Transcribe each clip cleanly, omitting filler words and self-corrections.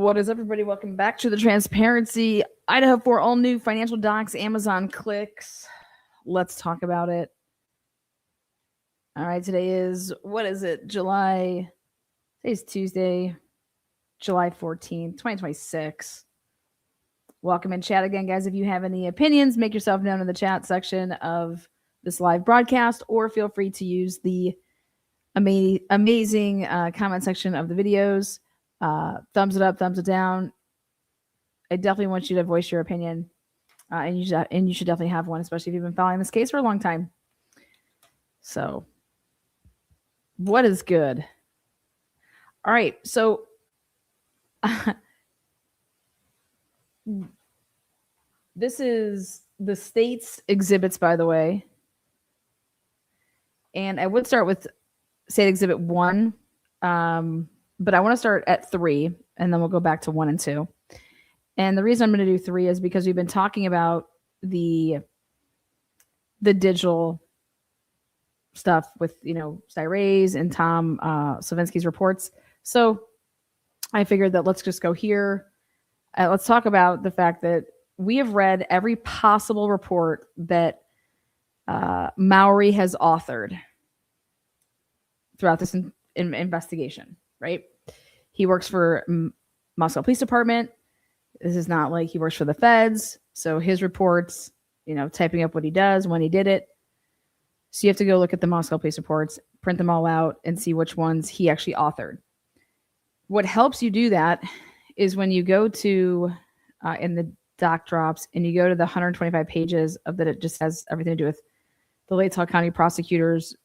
What is everybody? Welcome back to the Transparency Idaho4 all new financial docs, Amazon clicks. Let's talk about it. All right, today is, what is it? Today's Tuesday, July 14th, 2026. Welcome in chat again, guys. If you have any opinions, make yourself known in the chat section of this live broadcast, or feel free to use the amazing comment section of the videos. Thumbs it up, thumbs it down. I definitely want you to voice your opinion, and you should definitely have one, especially if you've been following this case for a long time. So, what is good? All right, so this is the state's exhibits, by the way, and I would start with State Exhibit 1, but I want to start at 3, and then we'll go back to 1 and 2. And the reason I'm going to do 3 is because we've been talking about the digital stuff with, Cyray's and Tom Slavinsky's reports. So I figured that let's just go here. Let's talk about the fact that we have read every possible report that Mowry has authored throughout this investigation, right? He works for Moscow Police Department. This is not like he works for the feds. So his reports, typing up what he does, when he did it. So you have to go look at the Moscow Police reports, print them all out, and see which ones he actually authored. What helps you do that is when you go to, in the doc drops, and you go to the 125 pages of that, it just has everything to do with the Latah County prosecutors'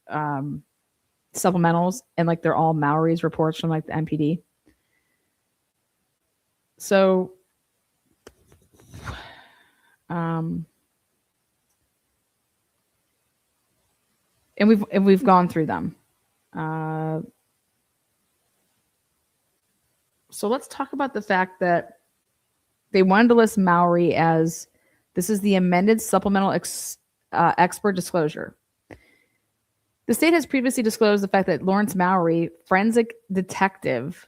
supplementals, and they're all Mowry's reports from the MPD. So, and we've gone through them. So let's talk about the fact that they wanted to list Mowry as, this is the amended supplemental expert disclosure. The state has previously disclosed the fact that Lawrence Mowry, forensic detective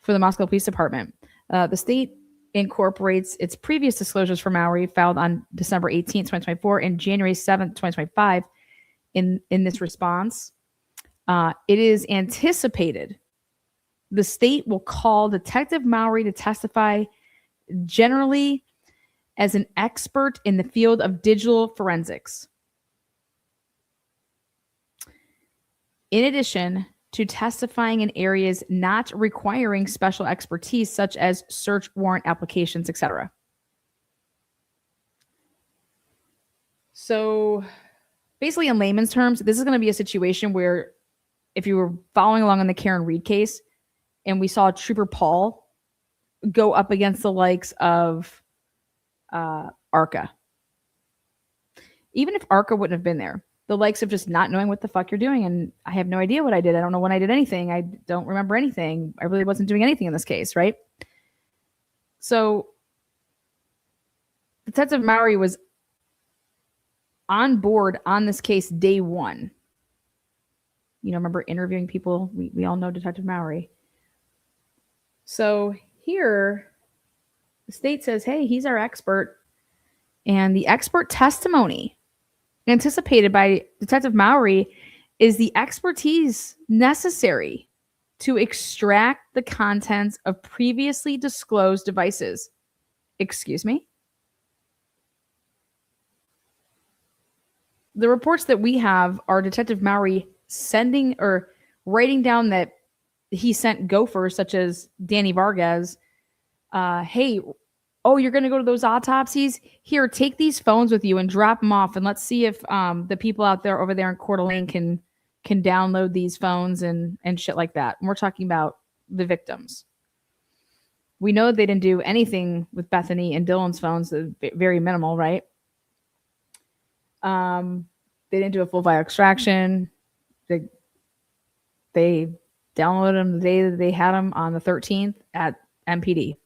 for the Moscow Police Department, the state incorporates its previous disclosures for Mowry filed on December 18, 2024 and January 7, 2025 in this response. It is anticipated the state will call Detective Mowry to testify generally as an expert in the field of digital forensics. In addition to testifying in areas not requiring special expertise, such as search warrant applications, etc. So basically, in layman's terms, this is going to be a situation where if you were following along on the Karen Reed case and we saw Trooper Paul go up against the likes of ARCA. Even if ARCA wouldn't have been there, the likes of just not knowing what the fuck you're doing. And I have no idea what I did. I don't know when I did anything. I don't remember anything. I really wasn't doing anything in this case, right? So Detective Mowry was on board on this case day one. Remember interviewing people? We all know Detective Mowry. So here, the state says, hey, he's our expert. And the expert testimony anticipated by Detective Mowry is the expertise necessary to extract the contents of previously disclosed devices. Excuse me? The reports that we have are Detective Mowry sending or writing down that he sent gophers such as Danny Vargas, hey, oh, you're going to go to those autopsies? Here, take these phones with you and drop them off, and let's see if the people out there over there in Coeur d'Alene can download these phones and shit like that. And we're talking about the victims. We know they didn't do anything with Bethany and Dylan's phones, very minimal, right? They didn't do a full file extraction. They downloaded them the day that they had them on the 13th at MPD.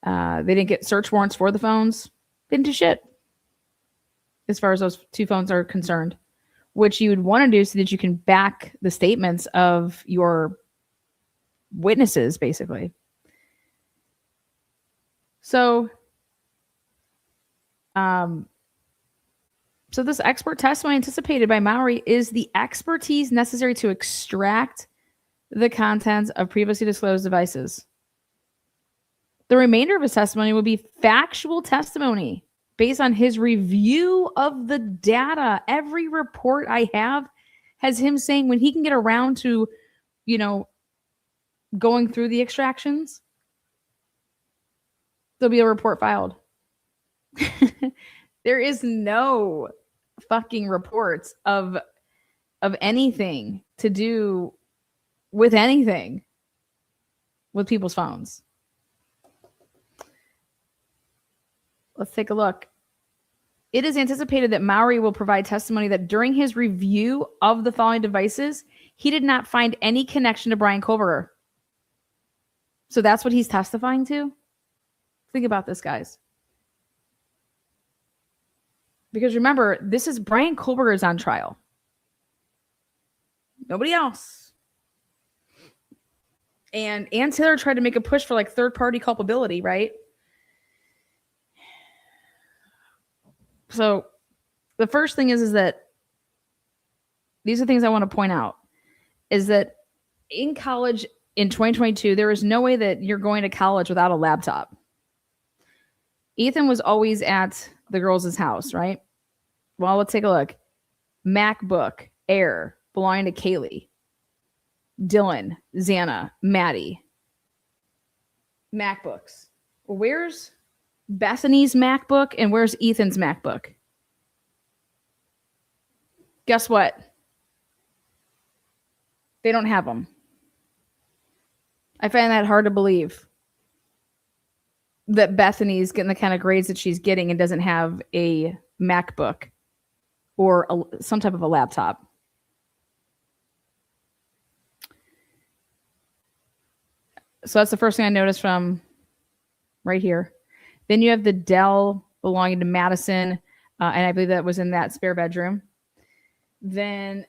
They didn't get search warrants for the phones. They didn't do shit as far as those two phones are concerned, which you would want to do so that you can back the statements of your witnesses, basically. So, so this expert testimony anticipated by Mowry is the expertise necessary to extract the contents of previously disclosed devices. The remainder of his testimony will be factual testimony based on his review of the data. Every report I have has him saying when he can get around to, going through the extractions, there'll be a report filed. There is no fucking reports of anything to do with anything with people's phones. Let's take a look. It is anticipated that Mowry will provide testimony that during his review of the following devices, he did not find any connection to Brian Koberger. So that's what he's testifying to? Think about this, guys. Because remember, this is Brian Koberger is on trial. Nobody else. And Ann Taylor tried to make a push for like third-party culpability, right? So the first thing is that these are things I want to point out, is that in college in 2022, there is no way that you're going to college without a laptop. Ethan was always at the girls' house, right? Well, let's take a look. MacBook Air belonging to Kaylee, Dylan, Xana, Maddie. MacBooks. Where's Bethany's MacBook and where's Ethan's MacBook? Guess what? They don't have them. I find that hard to believe that Bethany's getting the kind of grades that she's getting and doesn't have a MacBook or some type of a laptop. So that's the first thing I noticed from right here. Then you have the Dell belonging to Madison, and I believe that was in that spare bedroom. Then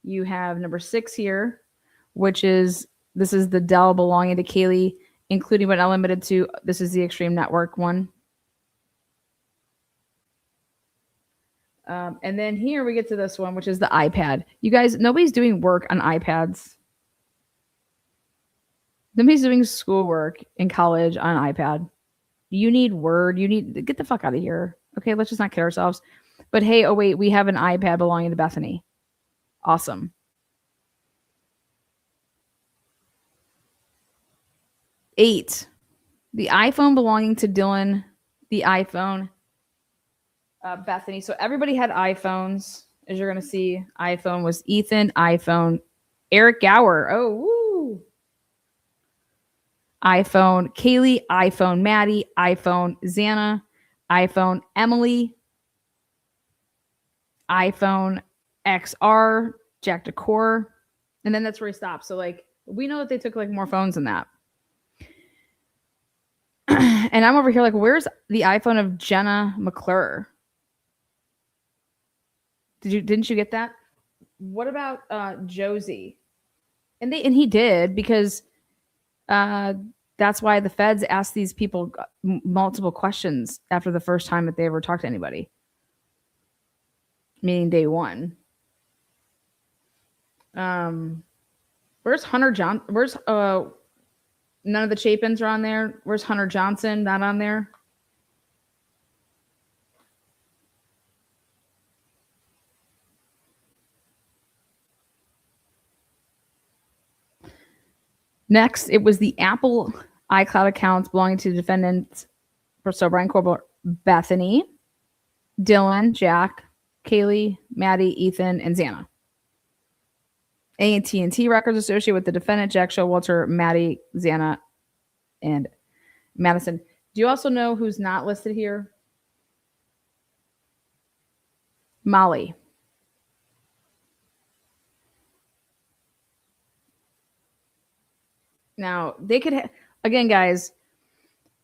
you have number 6 here, which is, this is the Dell belonging to Kaylee, including but not limited to, this is the Extreme Network one. And then here we get to this one, which is the iPad. You guys, nobody's doing work on iPads. Nobody's doing schoolwork in college on an iPad. You need Word. You need, get the fuck out of here. Okay, let's just not kid ourselves. But hey, oh wait, we have an iPad belonging to Bethany. Awesome. 8, the iPhone belonging to Dylan, the iPhone, Bethany. So everybody had iPhones, as you're going to see. iPhone was Ethan, iPhone, Eric Gower. Oh, woo. iPhone, Kaylee, iPhone, Maddie, iPhone, Xana, iPhone, Emily, iPhone XR, Jack Decor. And then that's where he stopped. So like, we know that they took like more phones than that. And I'm over here like, where's the iPhone of Jenna McClure? Didn't you get that? What about Josie? And he did, because that's why the feds asked these people multiple questions after the first time that they ever talked to anybody. Meaning day one. Where's Hunter John? Where's none of the Chapins are on there. Where's Hunter Johnson? Not on there. Next, it was the Apple iCloud accounts belonging to the defendants. So Brian Koberger, Bethany, Dylan, Jack, Kaylee, Maddie, Ethan, and Xana. AT&T records associated with the defendant, Jack Showalter, Maddie, Xana, and Madison. Do you also know who's not listed here? Molly. Now, they could, again, guys,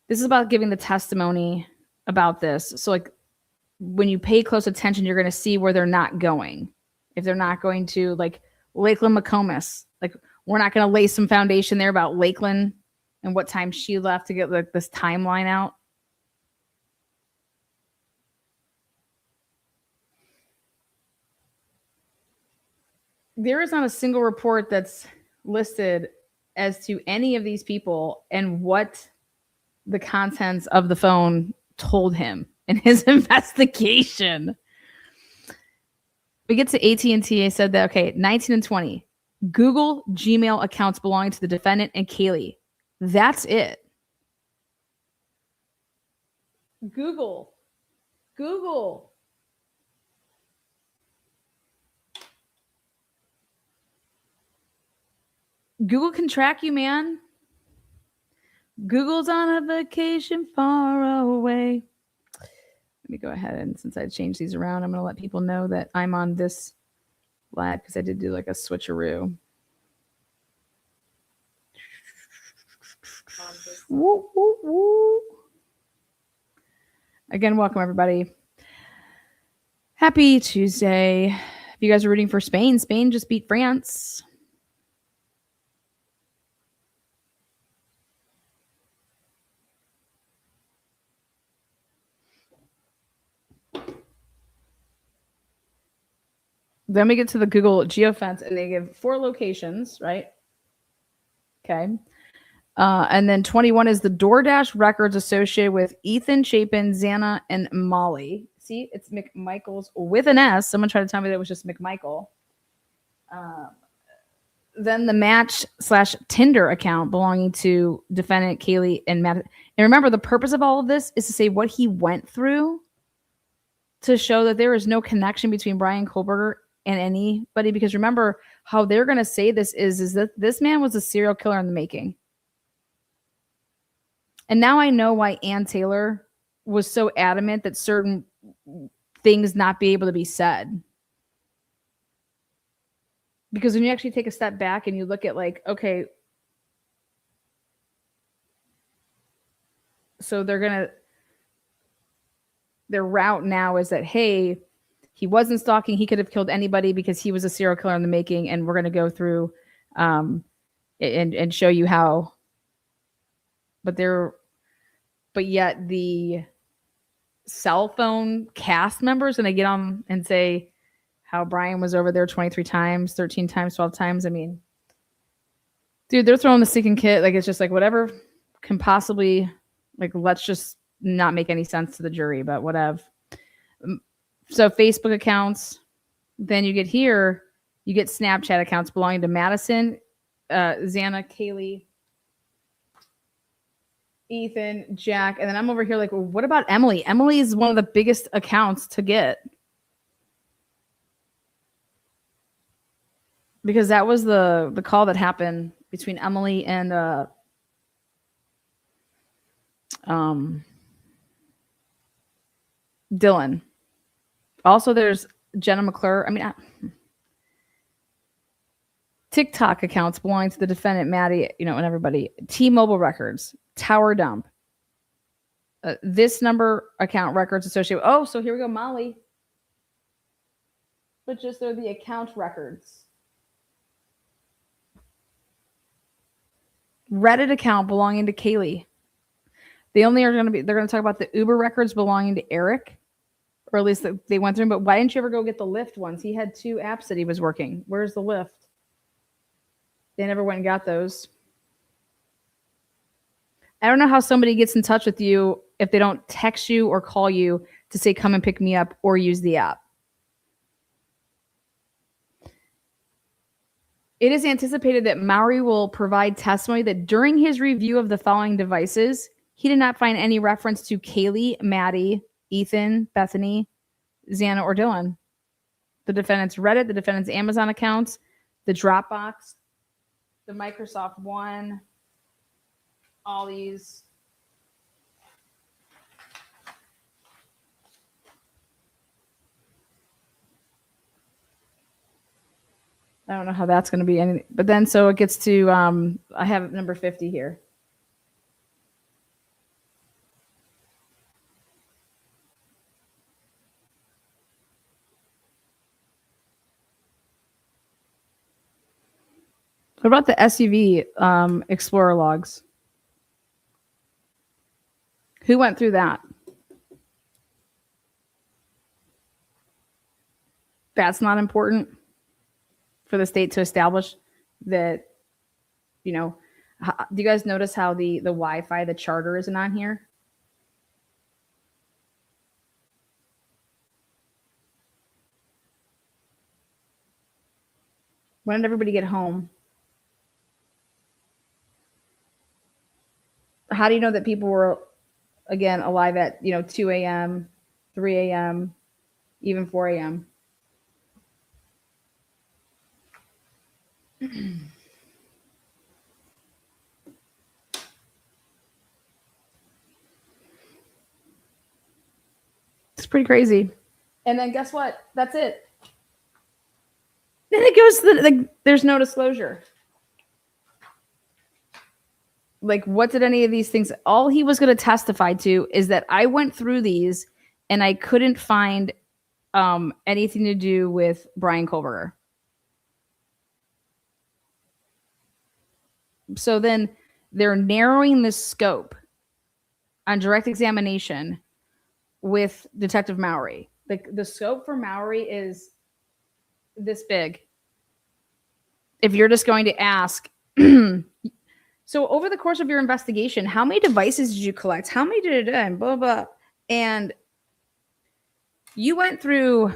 this is about giving the testimony about this. So, like, when you pay close attention, you're going to see where they're not going. If they're not going to, like, Lakeland McComas, like, we're not going to lay some foundation there about Lakeland and what time she left to get like this timeline out. There is not a single report that's listed as to any of these people and what the contents of the phone told him in his investigation. We get to AT&T. I said that, okay, 19 and 20. Google Gmail accounts belonging to the defendant and Kaylee. That's it. Google. Google can track you, man. Google's on a vacation far away. Let me go ahead and since I changed these around, I'm going to let people know that I'm on this lab because I did do like a switcheroo. Woo, woo, woo. Again, welcome everybody. Happy Tuesday. If you guys are rooting for Spain, Spain just beat France. Then we get to the Google geofence and they give 4 locations, right? Okay. And then 21 is the DoorDash records associated with Ethan, Chapin, Xana, and Molly. See, it's McMichaels with an S. Someone tried to tell me that it was just McMichael. Then the Match/Tinder account belonging to defendant Kaylee and Matt. And remember, the purpose of all of this is to say what he went through to show that there is no connection between Brian Kohlberger and anybody. Because remember, how they're going to say this is that this man was a serial killer in the making. And now I know why Ann Taylor was so adamant that certain things not be able to be said. Because when you actually take a step back and you look at like, okay, so their route now is that, hey, he wasn't stalking. He could have killed anybody because he was a serial killer in the making. And we're going to go through and show you how. But yet the cell phone cast members going to get on and say how Brian was over there 23 times, 13 times, 12 times. I mean, dude, they're throwing the sinking kit. Like, it's just like whatever can possibly, like, let's just not make any sense to the jury, but whatever. So Facebook accounts, then you get here, you get Snapchat accounts belonging to Madison, Xana, Kaylee, Ethan, Jack, and then I'm over here like, well, what about Emily? Emily is one of the biggest accounts to get. Because that was the call that happened between Emily and Dylan. Also, there's Jenna McClure. I mean, TikTok accounts belonging to the defendant, Maddie, and everybody. T-Mobile records, Tower Dump. This number account records associated. Oh, so here we go, Molly. But just they're the account records. Reddit account belonging to Kaylee. They're going to talk about the Uber records belonging to Eric, or at least they went through. But why didn't you ever go get the Lyft ones? He had 2 apps that he was working. Where's the Lyft? They never went and got those. I don't know how somebody gets in touch with you if they don't text you or call you to say, come and pick me up or use the app. It is anticipated that Mowry will provide testimony that during his review of the following devices, he did not find any reference to Kaylee, Maddie, Ethan, Bethany, Xana, or Dylan. The defendant's Reddit, the defendant's Amazon accounts, the Dropbox, the Microsoft One, all these. I don't know how that's going to be anything. But then, so it gets to, I have number 50 here. What about the SUV Explorer logs? Who went through that? That's not important for the state to establish that, you know, do you guys notice how the Wi-Fi, the charter isn't on here? When did everybody get home? How do you know that people were, again, alive at, 2 a.m., 3 a.m., even 4 a.m.? It's pretty crazy. And then guess what? That's it. Then it goes to there's no disclosure. Like, what did any of these things? All he was going to testify to is that I went through these and I couldn't find anything to do with Brian Kohlberger. So then they're narrowing the scope on direct examination with Detective Mowry. The scope for Mowry is this big. If you're just going to ask, so over the course of your investigation, how many devices did you collect? How many did it and blah, blah. And you went through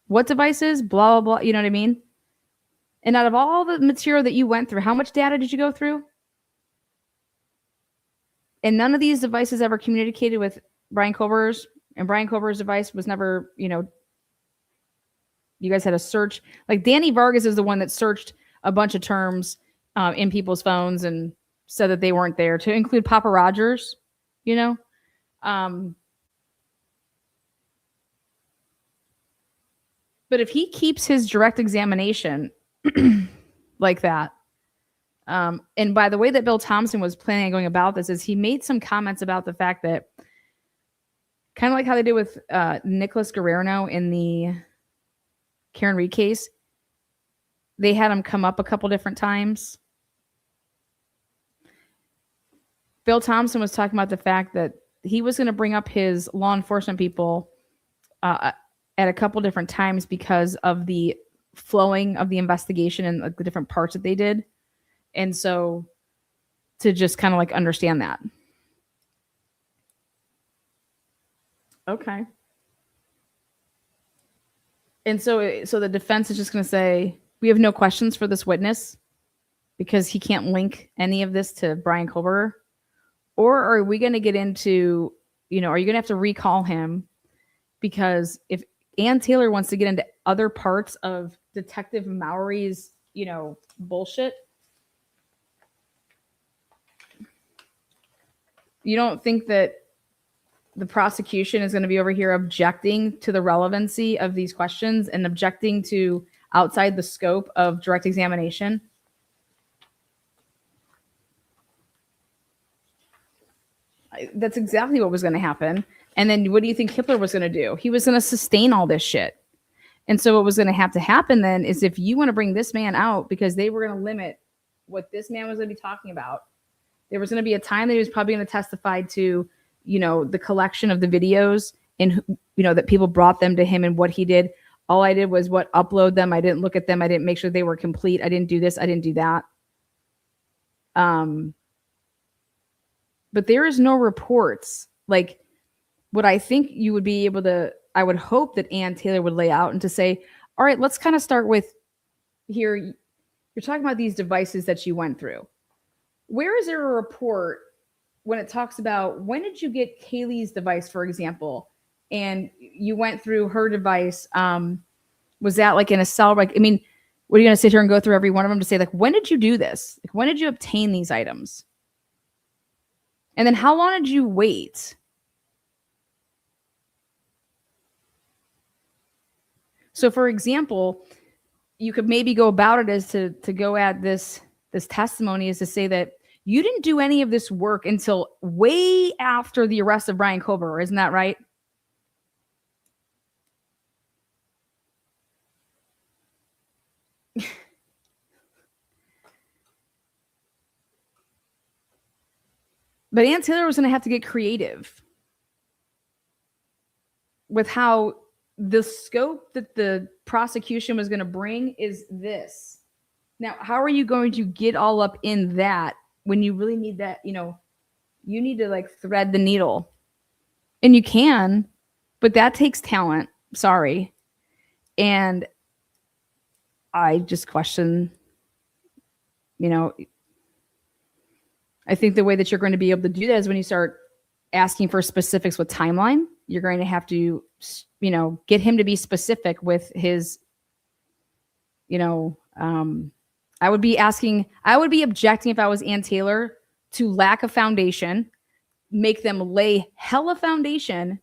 what devices? Blah, blah, blah. You know what I mean? And out of all the material that you went through, how much data did you go through? And none of these devices ever communicated with Brian Kohlberger's, and Brian Kohlberger's device was never, you guys had a search. Like Danny Vargas is the one that searched a bunch of terms in people's phones and said that they weren't there, to include Papa Rogers, But if he keeps his direct examination like that, and by the way that Bill Thompson was planning on going about this is he made some comments about the fact that, kind of like how they did with Nicholas Guerrero in the Karen Reed case, they had him come up a couple different times. Bill Thompson was talking about the fact that he was going to bring up his law enforcement people at a couple different times because of the flowing of the investigation and the different parts that they did. And so to just kind of like understand that. Okay. And so the defense is just going to say, we have no questions for this witness because he can't link any of this to Brian Kohlberger? Or are we going to get into, are you going to have to recall him? Because if Ann Taylor wants to get into other parts of Detective Mowry's, bullshit, you don't think that the prosecution is going to be over here objecting to the relevancy of these questions and objecting to outside the scope of direct examination? That's exactly what was going to happen. And then what do you think Hitler was going to do? He was going to sustain all this shit. And so what was going to have to happen then is, if you want to bring this man out, because they were going to limit what this man was going to be talking about, there was going to be a time that he was probably going to testify to, the collection of the videos and, that people brought them to him and what he did. All I did was upload them. I didn't look at them. I didn't make sure they were complete. I didn't do this. I didn't do that. But there is no reports. Like, what I think you would be able to, I would hope that Ann Taylor would lay out and to say, all right, let's kind of start with here. You're talking about these devices that you went through. Where is there a report when it talks about, when did you get Kaylee's device, for example, and you went through her device? Was that like in a cell? Like, I mean, what are you going to sit here and go through every one of them to say, like, when did you do this? Like, when did you obtain these items? And then how long did you wait? So, for example, you could maybe go about it as to go at this testimony is to say that you didn't do any of this work until way after the arrest of Brian Kohlberger. Isn't that right? But Ann Taylor was going to have to get creative with how the scope that the prosecution was going to bring is this. Now, how are you going to get all up in that when you really need that, you need to like thread the needle? And you can, but that takes talent. Sorry. And I just question, I think the way that you're going to be able to do that is when you start asking for specifics with timeline. You're going to have to, get him to be specific with his, I would be objecting if I was Ann Taylor to lack of foundation, make them lay hella foundation,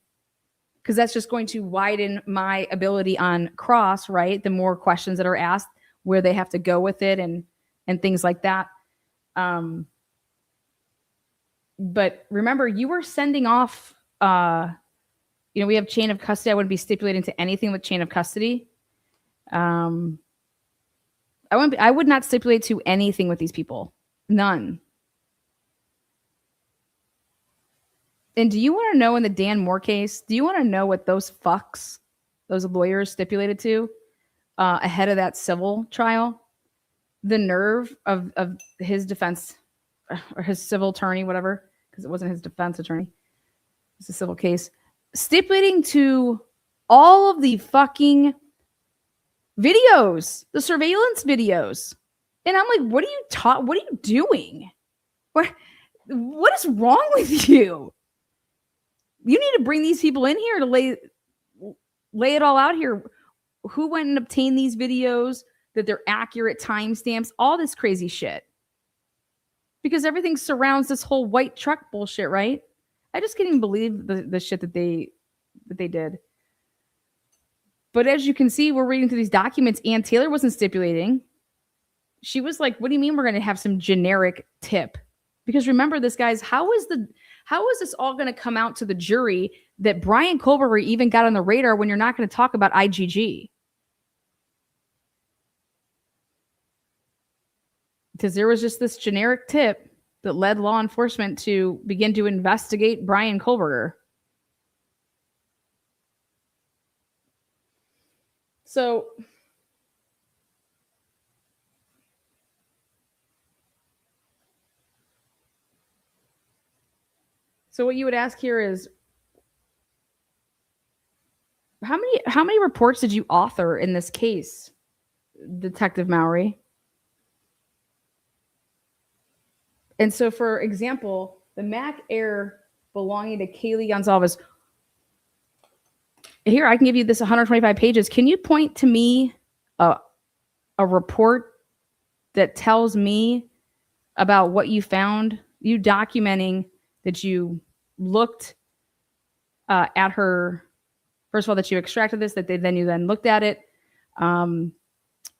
because that's just going to widen my ability on cross, right? The more questions that are asked, where they have to go with it and things like that. But remember, you were sending off, we have chain of custody. I wouldn't be stipulating to anything with chain of custody. I would not stipulate to anything with these people. None. And do you want to know in the Dan Moore case, do you want to know what those fucks, those lawyers stipulated to ahead of that civil trial? The nerve of his defense or his civil attorney, whatever, because it wasn't his defense attorney. It's a civil case. Stipulating to all of the fucking videos, the surveillance videos. And I'm like, what are you doing? What is wrong with you? You need to bring these people in here to lay it all out here. Who went and obtained these videos, that they're accurate timestamps, all this crazy shit. Because everything surrounds this whole white truck bullshit, right? I just can't even believe the shit that they did. But as you can see, we're reading through these documents. Ann Taylor wasn't stipulating. She was like, what do you mean we're going to have some generic tip? Because remember this, guys, how is this all going to come out to the jury that Brian Kohlberger even got on the radar when you're not going to talk about IGG? Because there was just this generic tip that led law enforcement to begin to investigate Brian Kohlberger. So what you would ask here is, how many reports did you author in this case, Detective Mowry? And so, for example, the Mac Air belonging to Kaylee Gonzalez. Here, I can give you this 125 pages. Can you point to me a report that tells me about what you found, you documenting that you looked at her, first of all, that you extracted this, that you then looked at it,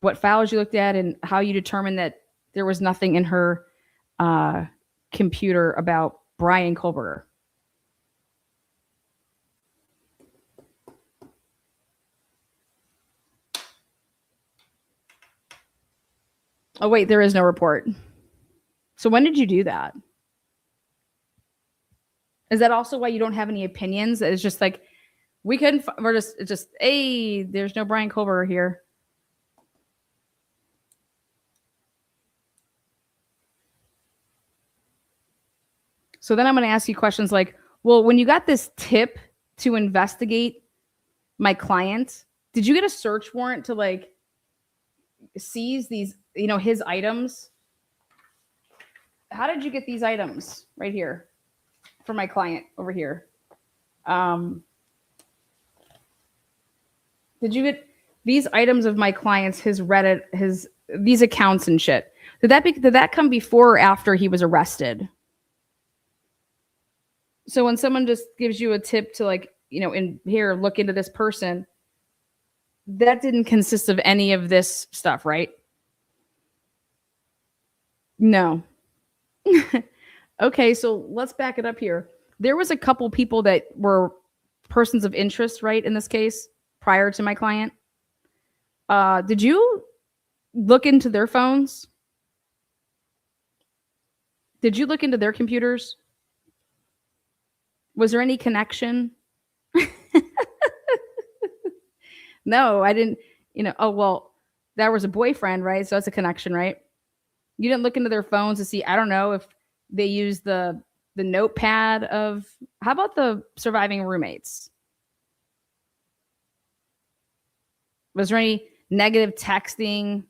what files you looked at, and how you determined that there was nothing in her computer about Brian Kohlberger? Oh, wait, there is no report. So when did you do that? Is that also why you don't have any opinions? It's just like, it's just, hey, there's no Brian Kohlberger here. So then I'm going to ask you questions like, well, when you got this tip to investigate my client, did you get a search warrant to like seize these, his items? How did you get these items right here for my client over here? Did you get these items of my clients, his Reddit, these accounts and shit? Did that come before or after he was arrested? So when someone just gives you a tip to like, in here, look into this person, that didn't consist of any of this stuff, right? No. Okay, so let's back it up here. There was a couple people that were persons of interest, right, in this case, prior to my client. Did you look into their phones? Did you look into their computers? Was there any connection? No, I didn't, oh, well, that was a boyfriend, right? So that's a connection, right? You didn't look into their phones to see, I don't know, if they used the notepad of, how about the surviving roommates? Was there any negative texting?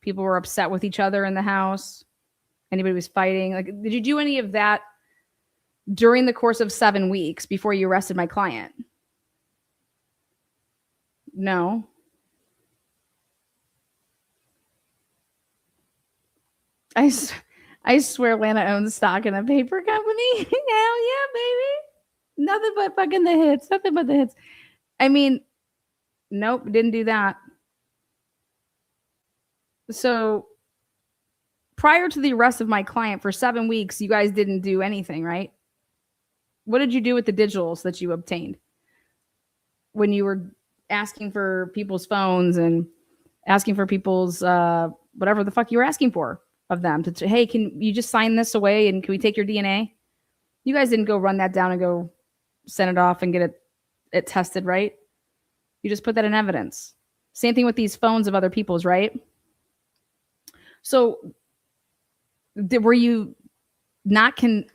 People were upset with each other in the house. Anybody was fighting? Like, did you do any of that during the course of 7 weeks before you arrested my client? No. I swear Lana owns stock in a paper company. Hell yeah, baby. Nothing but fucking the hits. Nothing but the hits. I mean, nope, didn't do that. So prior to the arrest of my client for 7 weeks, you guys didn't do anything, right? What did you do with the digitals that you obtained when you were asking for people's phones and asking for people's whatever the fuck you were asking for of them to, hey, can you just sign this away and can we take your DNA? You guys didn't go run that down and go send it off and get it tested, right? You just put that in evidence. Same thing with these phones of other people's, right? So were you not did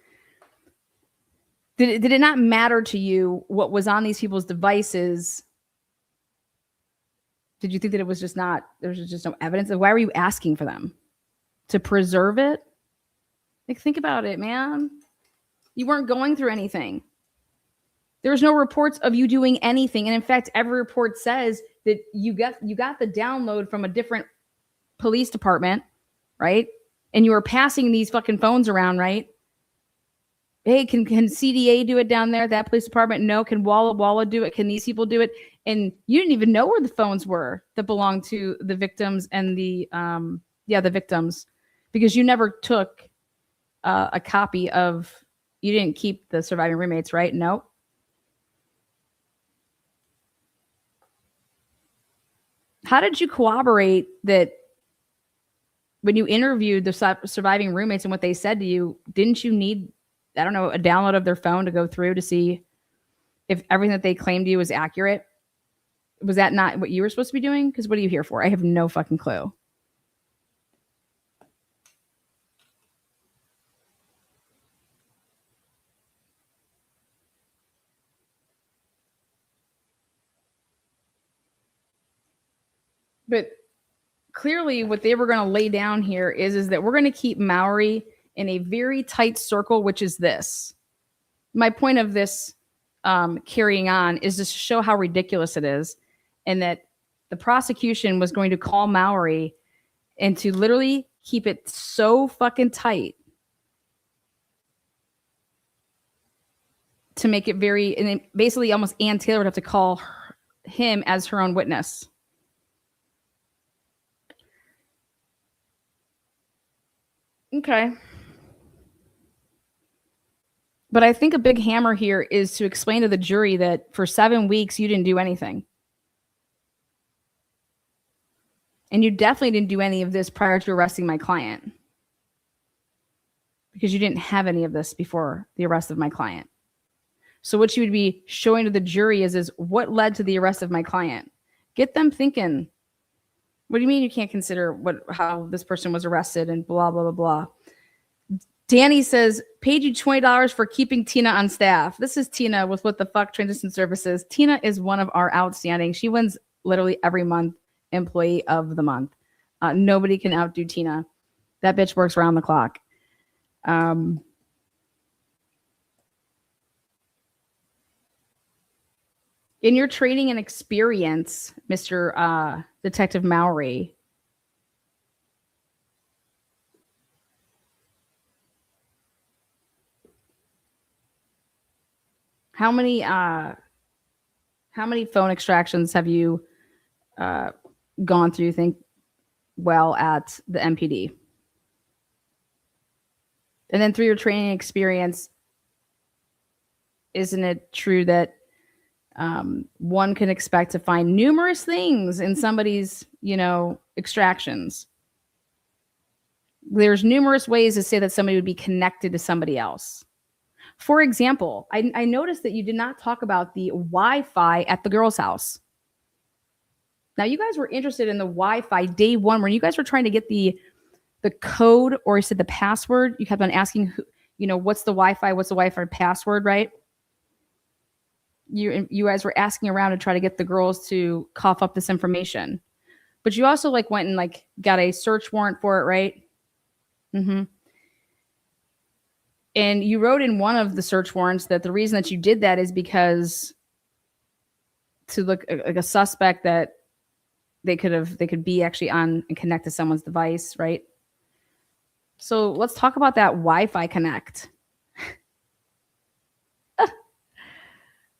it not matter to you what was on these people's devices? Did you think that it was just not, there was just no evidence? Why were you asking for them? To preserve it? Like, think about it, man. You weren't going through anything. There was no reports of you doing anything. And in fact, every report says that you got the download from a different police department, right? And you were passing these fucking phones around, right? Hey, can CDA do it down there? That police department? No. Can Walla Walla do it? Can these people do it? And you didn't even know where the phones were that belonged to the victims and the victims, because you never took a copy of, you didn't keep the surviving roommates, right? No. How did you corroborate that when you interviewed the surviving roommates and what they said to you? Didn't you need, I don't know, a download of their phone to go through to see if everything that they claimed to you was accurate? Was that not what you were supposed to be doing? Because what are you here for? I have no fucking clue. But clearly what they were going to lay down here is that we're going to keep Maori in a very tight circle, which is this. My point of this carrying on is just to show how ridiculous it is, and that the prosecution was going to call Maori and to literally keep it so fucking tight to make it very, and basically almost Ann Taylor would have to call him as her own witness. Okay. But I think a big hammer here is to explain to the jury that for 7 weeks, you didn't do anything. And you definitely didn't do any of this prior to arresting my client, because you didn't have any of this before the arrest of my client. So what you would be showing to the jury is what led to the arrest of my client. Get them thinking. What do you mean you can't consider how this person was arrested and blah, blah, blah, blah. Danny says, paid you $20 for keeping Tina on staff. This is Tina with What the Fuck Transition Services. Tina is one of our outstanding. She wins literally every month Employee of the Month. Nobody can outdo Tina. That bitch works around the clock. In your training and experience, Mr. Detective Maori, how many phone extractions have you gone through, you think, well, at the MPD? And then through your training experience, isn't it true that one can expect to find numerous things in somebody's, extractions? There's numerous ways to say that somebody would be connected to somebody else. For example, I noticed that you did not talk about the Wi-Fi at the girl's house. Now, you guys were interested in the Wi-Fi day one when you guys were trying to get the code, or you said the password. You kept on asking, what's the Wi-Fi? What's the Wi-Fi password, right? You guys were asking around to try to get the girls to cough up this information. But you also went and got a search warrant for it, right? Mm-hmm. And you wrote in one of the search warrants that the reason that you did that is because to look like a suspect that they could be actually on and connect to someone's device, right? So let's talk about that Wi-Fi connect.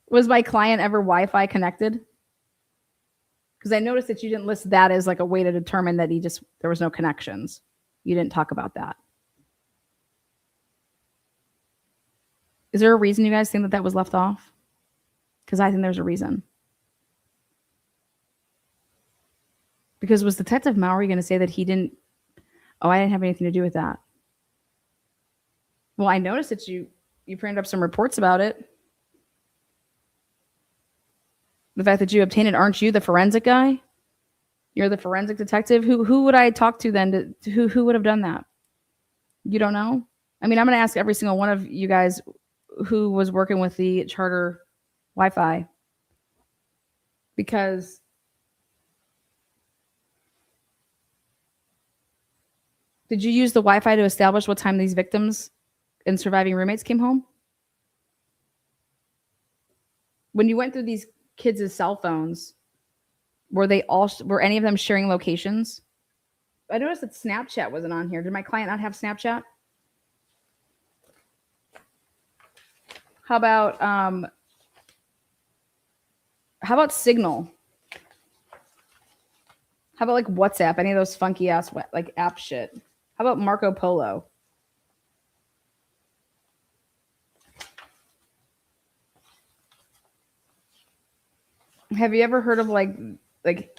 Was my client ever Wi-Fi connected? Because I noticed that you didn't list that as a way to determine that there was no connections. You didn't talk about that. Is there a reason you guys think that was left off? Because I think there's a reason. Because was Detective Mowry going to say that he didn't? Oh, I didn't have anything to do with that. Well, I noticed that you printed up some reports about it. The fact that you obtained it, aren't you the forensic guy? You're the forensic detective. Who would I talk to then? Who would have done that? You don't know? I mean, I'm going to ask every single one of you guys who was working with the charter Wi-Fi, because did you use the Wi-Fi to establish what time these victims and surviving roommates came home? When you went through these kids' cell phones, were any of them sharing locations? I noticed that Snapchat wasn't on here. Did my client not have Snapchat? How about Signal? How about WhatsApp? Any of those funky ass app shit? How about Marco Polo? Have you ever heard of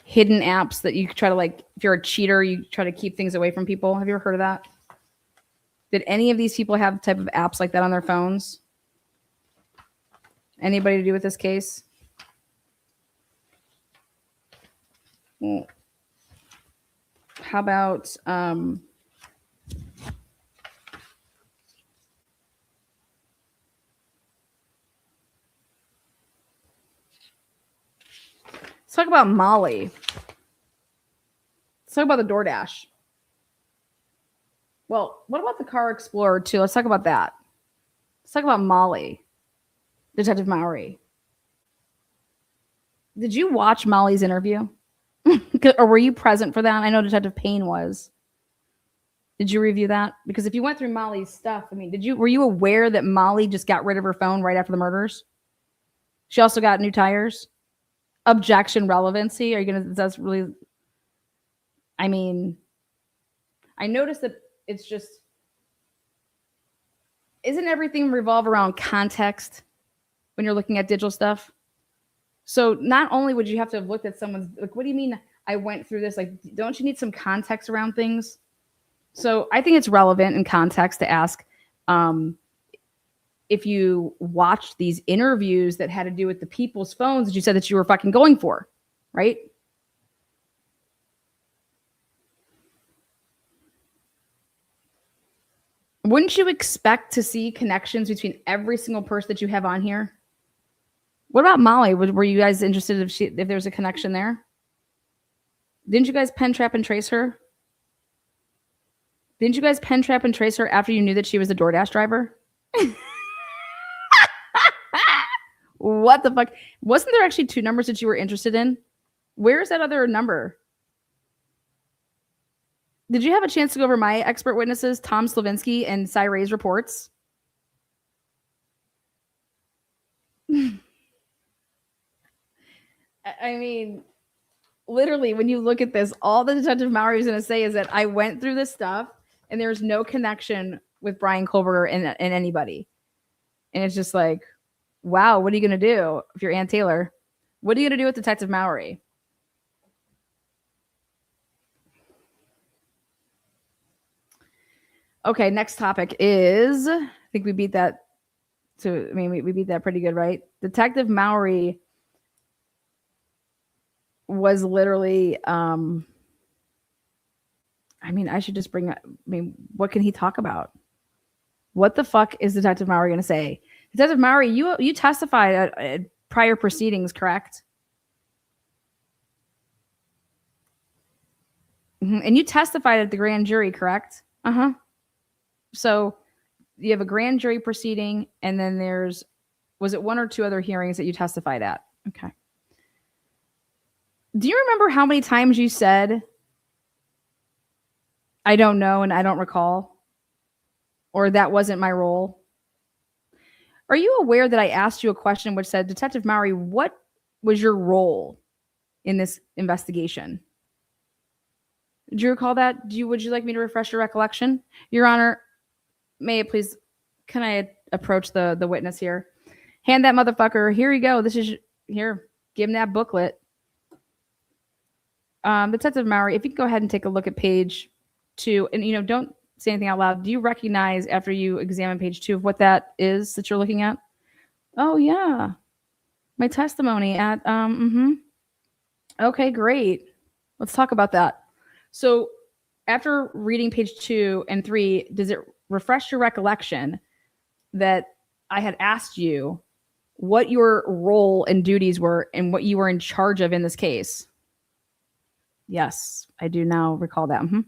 hidden apps that you try to if you're a cheater, you try to keep things away from people? Have you ever heard of that? Did any of these people have type of apps like that on their phones? Anybody to do with this case? Well, how about let's talk about Molly. Let's talk about the DoorDash. Well, what about the Car Explorer too? Let's talk about that. Let's talk about Molly, Detective Mowry. Did you watch Molly's interview? Or were you present for that? I know Detective Payne was. Did you review that? Because if you went through Molly's stuff, I mean, were you aware that Molly just got rid of her phone right after the murders? She also got new tires. Objection relevancy. Are you gonna? That's really. I mean, I noticed that it's just. Isn't everything revolve around context when you're looking at digital stuff? So not only would you have to have looked at someone's what do you mean I went through this? Don't you need some context around things? So I think it's relevant in context to ask if you watched these interviews that had to do with the people's phones that you said that you were fucking going for, right? Wouldn't you expect to see connections between every single person that you have on here? What about Molly? Were you guys interested if there's a connection there? Didn't you guys pen trap and trace her? Didn't you guys pen trap and trace her after you knew that she was a DoorDash driver? What the fuck? Wasn't there actually two numbers that you were interested in? Where's that other number? Did you have a chance to go over my expert witnesses, Tom Slavinsky and Cy Ray's reports? I mean, literally, when you look at this, all the Detective Mowry is going to say is that I went through this stuff and there's no connection with Brian Kohlberger and anybody. And it's just like, wow, what are you going to do if you're Ann Taylor? What are you going to do with Detective Mowry? Okay, next topic is, I think we beat that I mean, we beat that pretty good, right? Detective Mowry was literally, I mean, I should just bring, what can he talk about? What the fuck is Detective Mowry going to say? Detective Mowry, you testified at prior proceedings, correct? Mm-hmm. And you testified at the grand jury, correct? Uh-huh. So you have a grand jury proceeding, and then was it one or two other hearings that you testified at? Okay. Do you remember how many times you said, I don't know and I don't recall? Or that wasn't my role? Are you aware that I asked you a question which said, Detective Mowry, what was your role in this investigation? Do you recall that? Would you like me to refresh your recollection? Your Honor, may it please, can I approach the witness here? Hand that motherfucker. Here you go. This is, here, give him that booklet. Detective Mowry, if you can go ahead and take a look at page 2, and don't say anything out loud. Do you recognize, after you examine page 2, of what that is that you're looking at? Oh yeah, my testimony at Okay, great. Let's talk about that. So, after reading page 2 and 3, does it refresh your recollection that I had asked you what your role and duties were and what you were in charge of in this case? Yes, I do now recall that. Mm-hmm.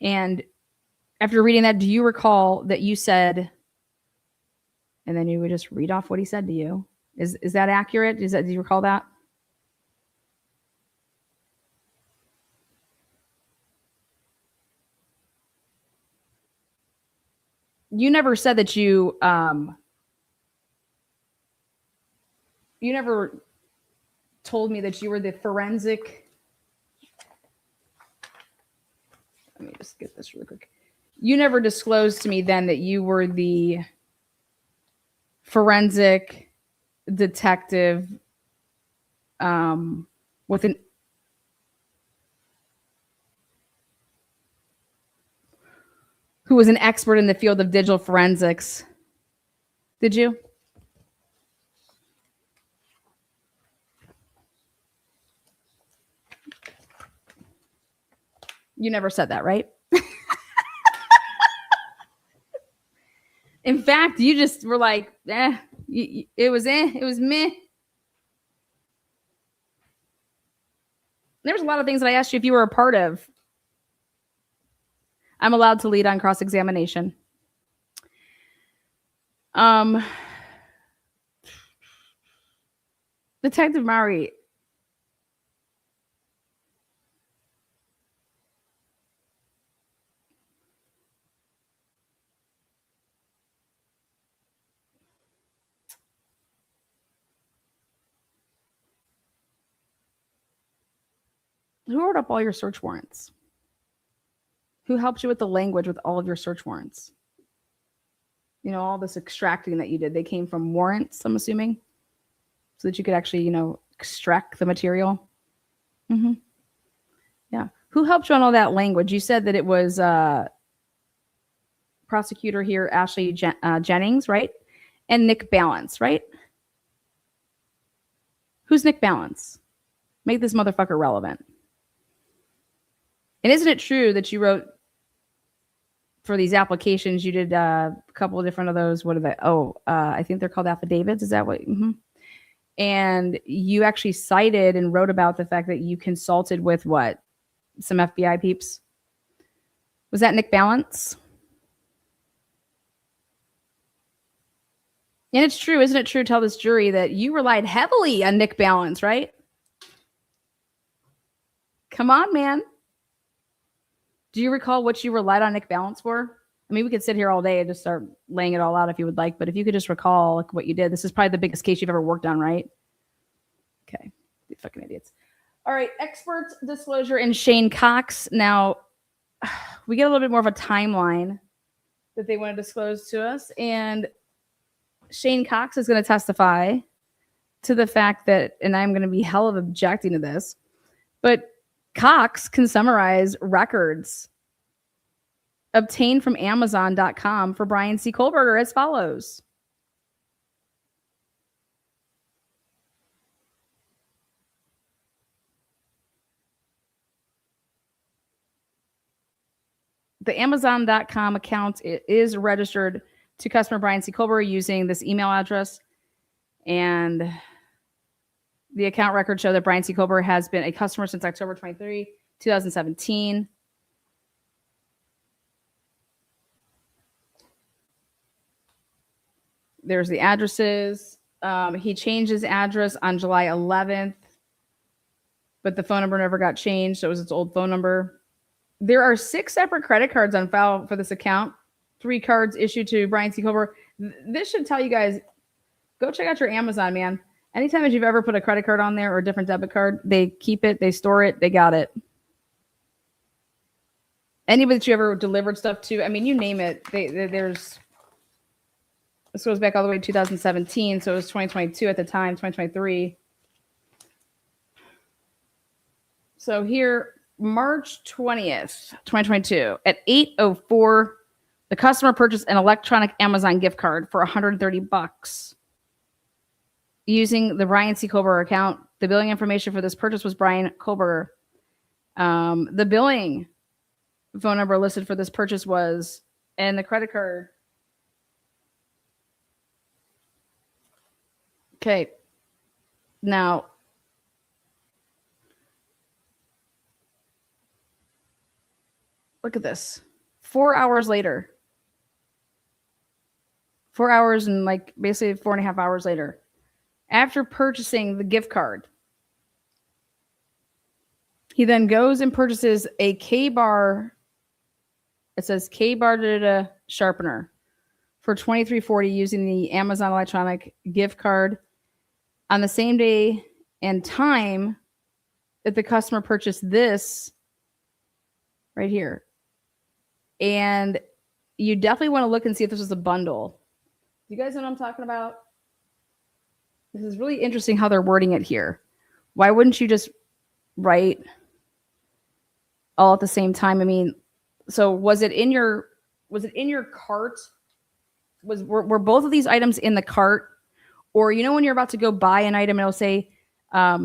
And after reading that, do you recall that you said, and then you would just read off what he said to you? Is that accurate? Do you recall that? You never said that you never told me that you were the forensic. Let me just get this really quick. You never disclosed to me then that you were the forensic detective with an who was an expert in the field of digital forensics. Did you? You never said that, right? In fact, you just were like, it was meh. There was a lot of things that I asked you if you were a part of. I'm allowed to lead on cross-examination. Detective Mowry. Who wrote up all your search warrants? Who helped you with the language with all of your search warrants? All this extracting that you did, they came from warrants, I'm assuming, so that you could actually, extract the material. Mm-hmm. Yeah. Who helped you on all that language? You said that it was prosecutor here, Ashley Jennings, right? And Nick Balance, right? Who's Nick Balance? Make this motherfucker relevant. And isn't it true that you wrote for these applications, you did a couple of different of those? What are they? I think they're called affidavits. Is that what? Mm-hmm. And you actually cited and wrote about the fact that you consulted with what? Some FBI peeps? Was that Nick Balance? And it's true, isn't it true? Tell this jury that you relied heavily on Nick Balance, right? Come on, man. Do you recall what you relied on Nick Balance for? I mean, we could sit here all day and just start laying it all out if you would like, but if you could just recall like what you did, this is probably the biggest case you've ever worked on, right? Okay, you fucking idiots. All right, expert disclosure in Shane Cox. Now, we get a little bit more of a timeline that they want to disclose to us, and Shane Cox is going to testify to the fact that, and I'm going to be hell of objecting to this, but Cox can summarize records obtained from Amazon.com for Brian C. Kohlberger as follows. The Amazon.com account is registered to customer Brian C. Kohlberger using this email address. And the account records show that Brian C. Kohlberger has been a customer since October 23, 2017. There's the addresses. He changed his address on July 11th, but the phone number never got changed. So it was its old phone number. There are 6 separate credit cards on file for this account. 3 cards issued to Brian C. Kohlberger. This should tell you guys, go check out your Amazon, man. Anytime that you've ever put a credit card on there or a different debit card, they keep it, they store it, they got it. Anybody that you ever delivered stuff to, I mean, you name it, there's, this goes back all the way to 2017, so it was 2022 at the time, 2023. So here, March 20th, 2022, at 8:04, the customer purchased an electronic Amazon gift card for $130 using the Brian C. Kohlberger account. The billing information for this purchase was Brian Kohlberger. The billing phone number listed for this purchase was, and the credit card. Okay. Now, look at this. 4 hours later. 4 hours and like basically 4.5 hours later. After purchasing the gift card, he then goes and purchases a K-bar. It says K-bar sharpener for $23.40 using the Amazon electronic gift card on the same day and time that the customer purchased this right here. And you definitely want to look and see if this was a bundle. Do you guys know what I'm talking about? This is really interesting how they're wording it here. Why wouldn't you just write all at the same time? I mean, so was it in your cart? Were both of these items in the cart? Or, you know, when you're about to go buy an item, it'll say a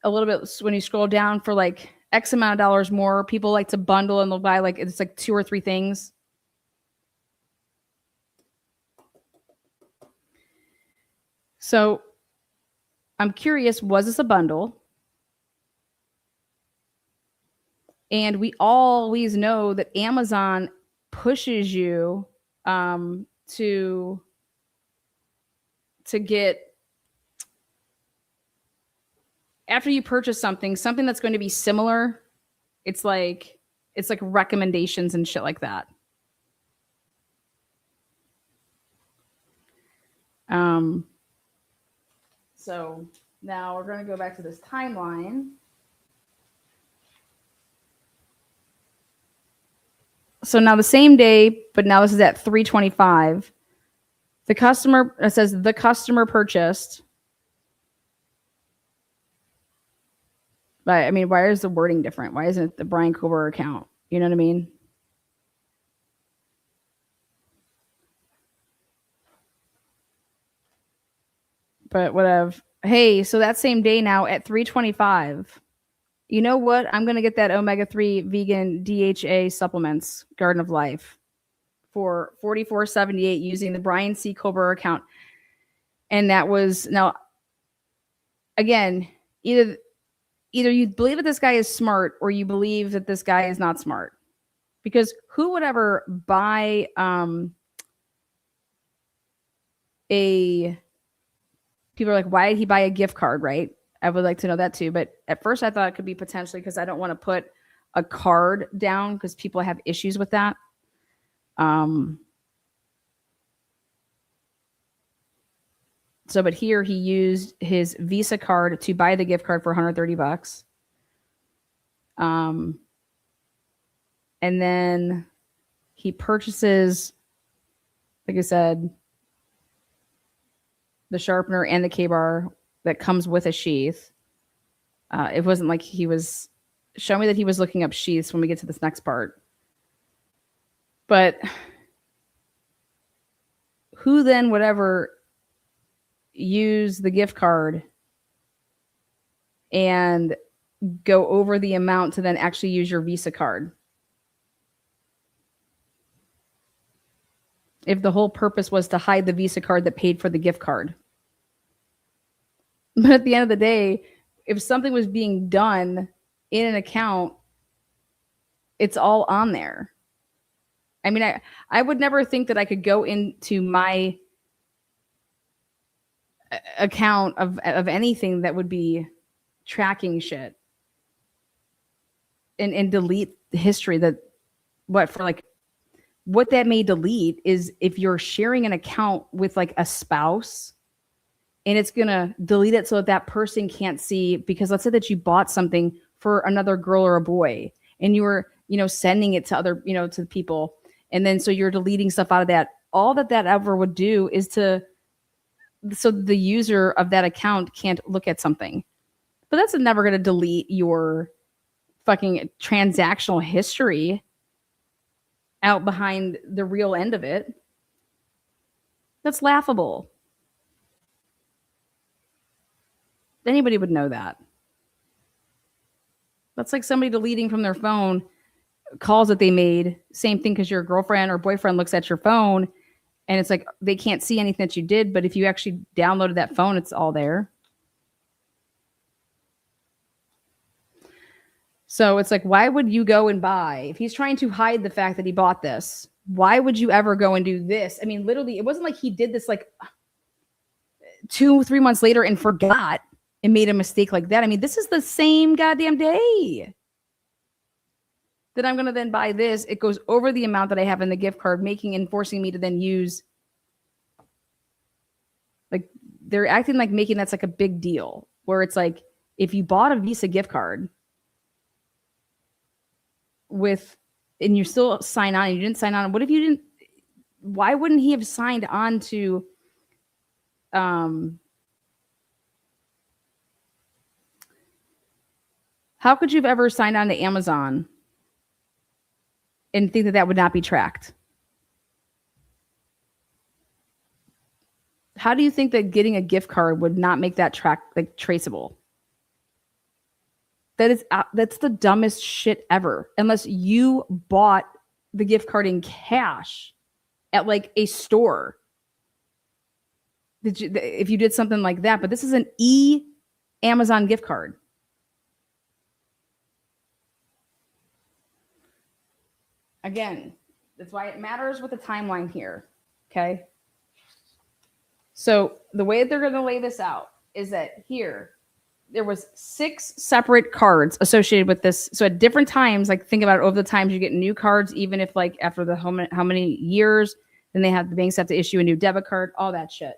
little bit when you scroll down for like X amount of dollars more. People like to bundle and they'll buy like, it's like 2 or 3 things. So I'm curious, was this a bundle? And we always know that Amazon pushes you to get, after you purchase something that's going to be similar, it's like recommendations and shit like that. So now we're going to go back to this timeline. So now the same day, but now this is at 3:25. The customer, it says the customer purchased. But I mean, why is the wording different? Why isn't it the Brian Kohlberger account? You know what I mean? But whatever. Hey, so that same day now at 3:25, you know what? I'm going to get that omega-3 vegan DHA supplements, Garden of Life, for $44.78 using the Brian C. Kohlberger account. And that was, now, again, either you believe that this guy is smart or you believe that this guy is not smart. Because who would ever buy people are like, why did he buy a gift card, right? I would like to know that too. But at first I thought it could be potentially because I don't want to put a card down because people have issues with that. So, but here he used his Visa card to buy the gift card for $130. And then he purchases, like I said, the sharpener and the K-bar that comes with a sheath. It wasn't like he was, show me that he was looking up sheaths when we get to this next part. But who then would ever use the gift card and go over the amount to then actually use your Visa card? If the whole purpose was to hide the Visa card that paid for the gift card. But at the end of the day, if something was being done in an account, it's all on there. I mean, I would never think that I could go into my account of anything that would be tracking shit and delete the history that what that may delete is if you're sharing an account with like a spouse, and it's going to delete it so that person can't see, because let's say that you bought something for another girl or a boy and you were, sending it to other, to people. And then so you're deleting stuff out of that. All that ever would do is so the user of that account can't look at something. But that's never going to delete your fucking transactional history out behind the real end of it. That's laughable. Anybody would know that. That's like somebody deleting from their phone calls that they made. Same thing, because your girlfriend or boyfriend looks at your phone and it's like they can't see anything that you did. But if you actually downloaded that phone, it's all there. So it's like, why would you go and buy? If he's trying to hide the fact that he bought this, why would you ever go and do this? I mean, literally, it wasn't like he did this like 2-3 months later and forgot and made a mistake like that. I mean, this is the same goddamn day that I'm going to then buy this. It goes over the amount that I have in the gift card, forcing me to then use. Like, they're acting like making that's like a big deal, where it's like, if you bought a Visa gift card and you still sign on, and you didn't sign on, what if you didn't? Why wouldn't he have signed on to, how could you have ever signed on to Amazon and think that would not be tracked? How do you think that getting a gift card would not make that traceable? That's the dumbest shit ever. Unless you bought the gift card in cash at like a store. If you did something like that, but this is an Amazon gift card. Again, that's why it matters with the timeline here. Okay. So the way that they're going to lay this out is that here, there was 6 separate cards associated with this. So at different times, like think about it, over the times you get new cards, even if like after the how many years, then the banks have to issue a new debit card, all that shit.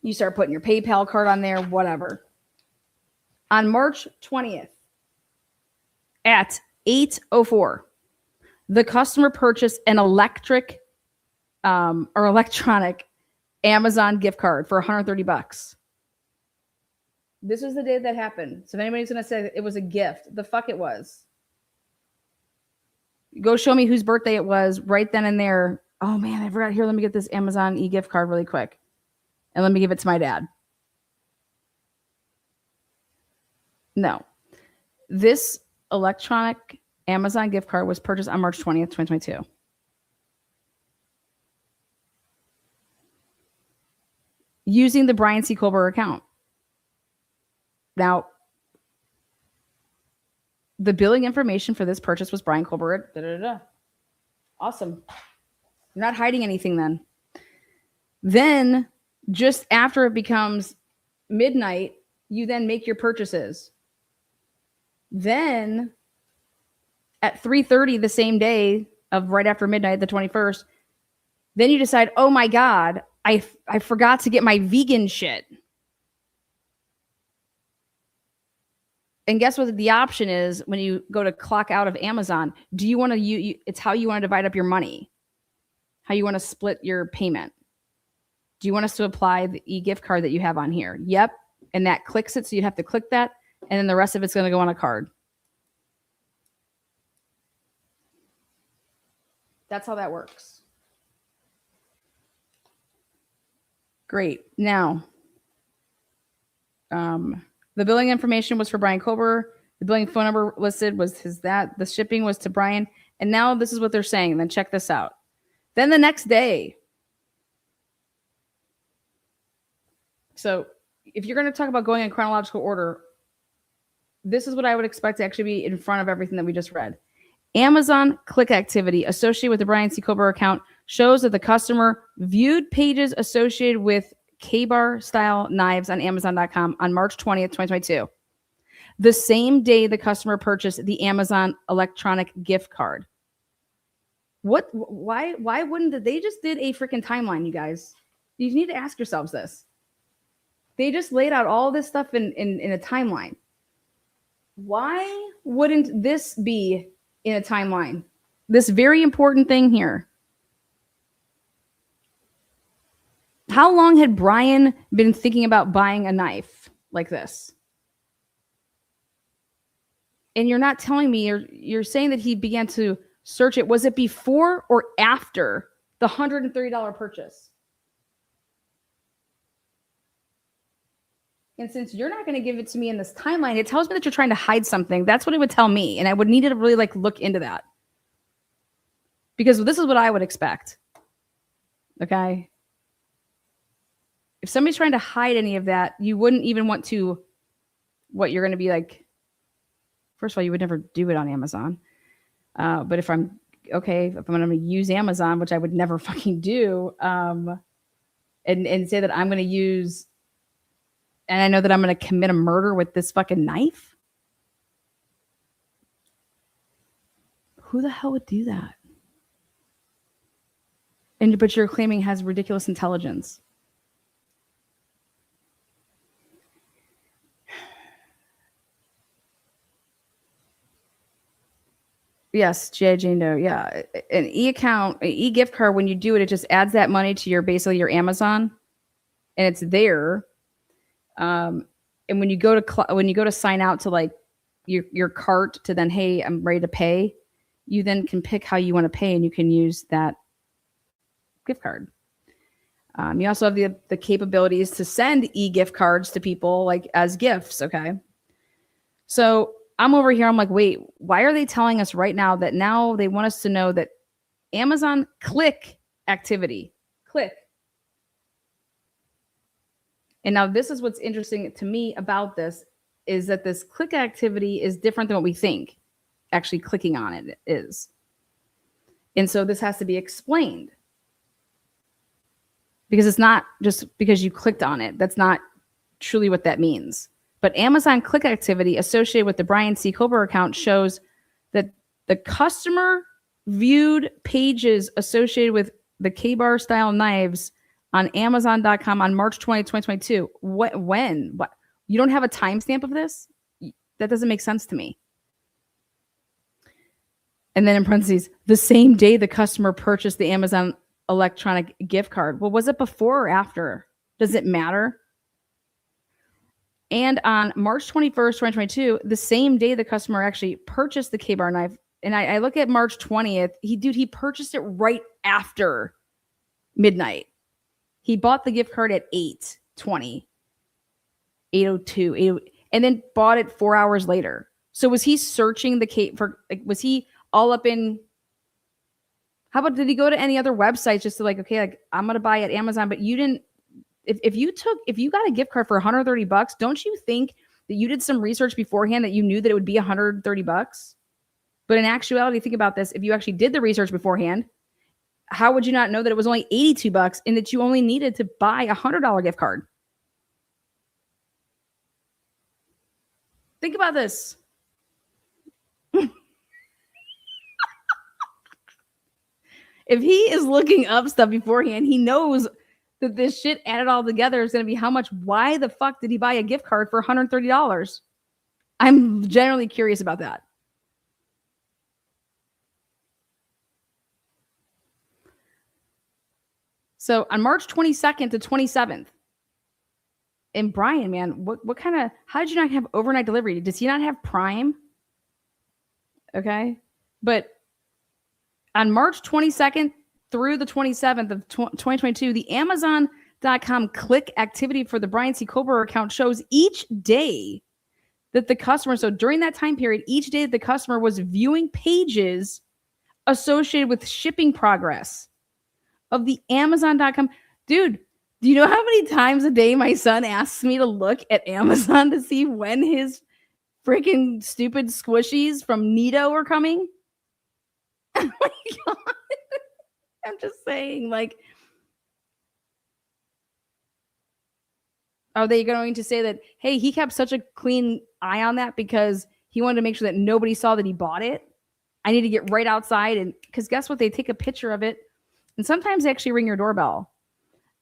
You start putting your PayPal card on there, whatever. On March 20th at 8:04, the customer purchased an electronic Amazon gift card for $130. This was the day that happened. So if anybody's going to say it was a gift, the fuck it was. Go show me whose birthday it was right then and there. Oh man, I forgot. Here, let me get this Amazon e-gift card really quick. And let me give it to my dad. No. This electronic Amazon gift card was purchased on March 20th, 2022. Using the Brian C. Colbert account. Now, the billing information for this purchase was Brian Colbert. Awesome. You're not hiding anything then. Then, just after it becomes midnight, you then make your purchases. Then, at 3:30 the same day of right after midnight, the 21st, then you decide, oh my God, I forgot to get my vegan shit. And guess what the option is when you go to clock out of Amazon? Do you want to it's how you want to divide up your money, how you want to split your payment. Do you want us to apply the e-gift card that you have on here? Yep. And that clicks it. So you have to click that. And then the rest of it's going to go on a card. That's how that works. Great. Now, the billing information was for Brian Kober. The billing phone number listed was his that. The shipping was to Brian. And now this is what they're saying. Then check this out. Then the next day. So if you're going to talk about going in chronological order, this is what I would expect to actually be in front of everything that we just read. Amazon click activity associated with the Brian C. Kober account shows that the customer viewed pages associated with K-bar style knives on Amazon.com on March 20th, 2022. The same day the customer purchased the Amazon electronic gift card. Why wouldn't they just did a freaking timeline, you guys? You need to ask yourselves this. They just laid out all this stuff in a timeline. Why wouldn't this be in a timeline? This very important thing here. How long had Brian been thinking about buying a knife like this? And you're not telling me, you're saying that he began to search it. Was it before or after the $130 purchase? And since you're not going to give it to me in this timeline, it tells me that you're trying to hide something. That's what it would tell me. And I would need to really look into that. Because this is what I would expect. Okay. If somebody's trying to hide any of that, you wouldn't even want to, you're going to be like, first of all, you would never do it on Amazon. But if I'm going to use Amazon, which I would never fucking do, and say that I'm going to use, and I know that I'm going to commit a murder with this fucking knife. Who the hell would do that? But you're claiming has ridiculous intelligence. Yes, J. No, yeah. An e-account, an e-gift card, when you do it, it just adds that money to basically your Amazon, and it's there. And when you go to sign out to your cart to then, hey, I'm ready to pay, you then can pick how you want to pay, and you can use that gift card. You also have the capabilities to send e-gift cards to people as gifts. Okay. So I'm over here. I'm like, wait, why are they telling us right now that now they want us to know that Amazon click activity, click. And now this is what's interesting to me about this is that this click activity is different than what we think actually clicking on it is. And so this has to be explained. Because it's not just because you clicked on it. That's not truly what that means. But Amazon click activity associated with the Brian C. Kober account shows that the customer viewed pages associated with the K-bar style knives on Amazon.com on March 20th, 2022. When? What? You don't have a timestamp of this? That doesn't make sense to me. And then in parentheses, the same day the customer purchased the Amazon electronic gift card. Well, was it before or after? Does it matter? And on March 21st, 2022, the same day the customer actually purchased the K-bar knife, and I look at March 20th, he purchased it right after midnight. He bought the gift card at 8:20, 8:02, and then bought it 4 hours later. So was he searching was he all up in, how about, did he go to any other websites just to I'm going to buy at Amazon, but you didn't, if you got a gift card for $130, don't you think that you did some research beforehand that you knew that it would be $130? But in actuality, think about this. If you actually did the research beforehand, how would you not know that it was only $82 and that you only needed to buy a $100 gift card? Think about this. If he is looking up stuff beforehand, he knows that this shit added all together is going to be how much. Why the fuck did he buy a gift card for $130? I'm generally curious about that. So on March 22nd to 27th, and Brian, man, what kind of, how did you not have overnight delivery? Does he not have Prime? Okay. But On March 22nd through the 27th of 2022, the Amazon.com click activity for the Brian C. Kober account shows each day that the customer, so during that time period, each day that the customer was viewing pages associated with shipping progress of the Amazon.com. Dude, do you know how many times a day my son asks me to look at Amazon to see when his freaking stupid squishies from Nido are coming? Oh my God. I'm just saying, like, are they going to say that, hey, he kept such a clean eye on that because he wanted to make sure that nobody saw that he bought it? I need to get right outside. And because guess what? They take a picture of it. And sometimes they actually ring your doorbell.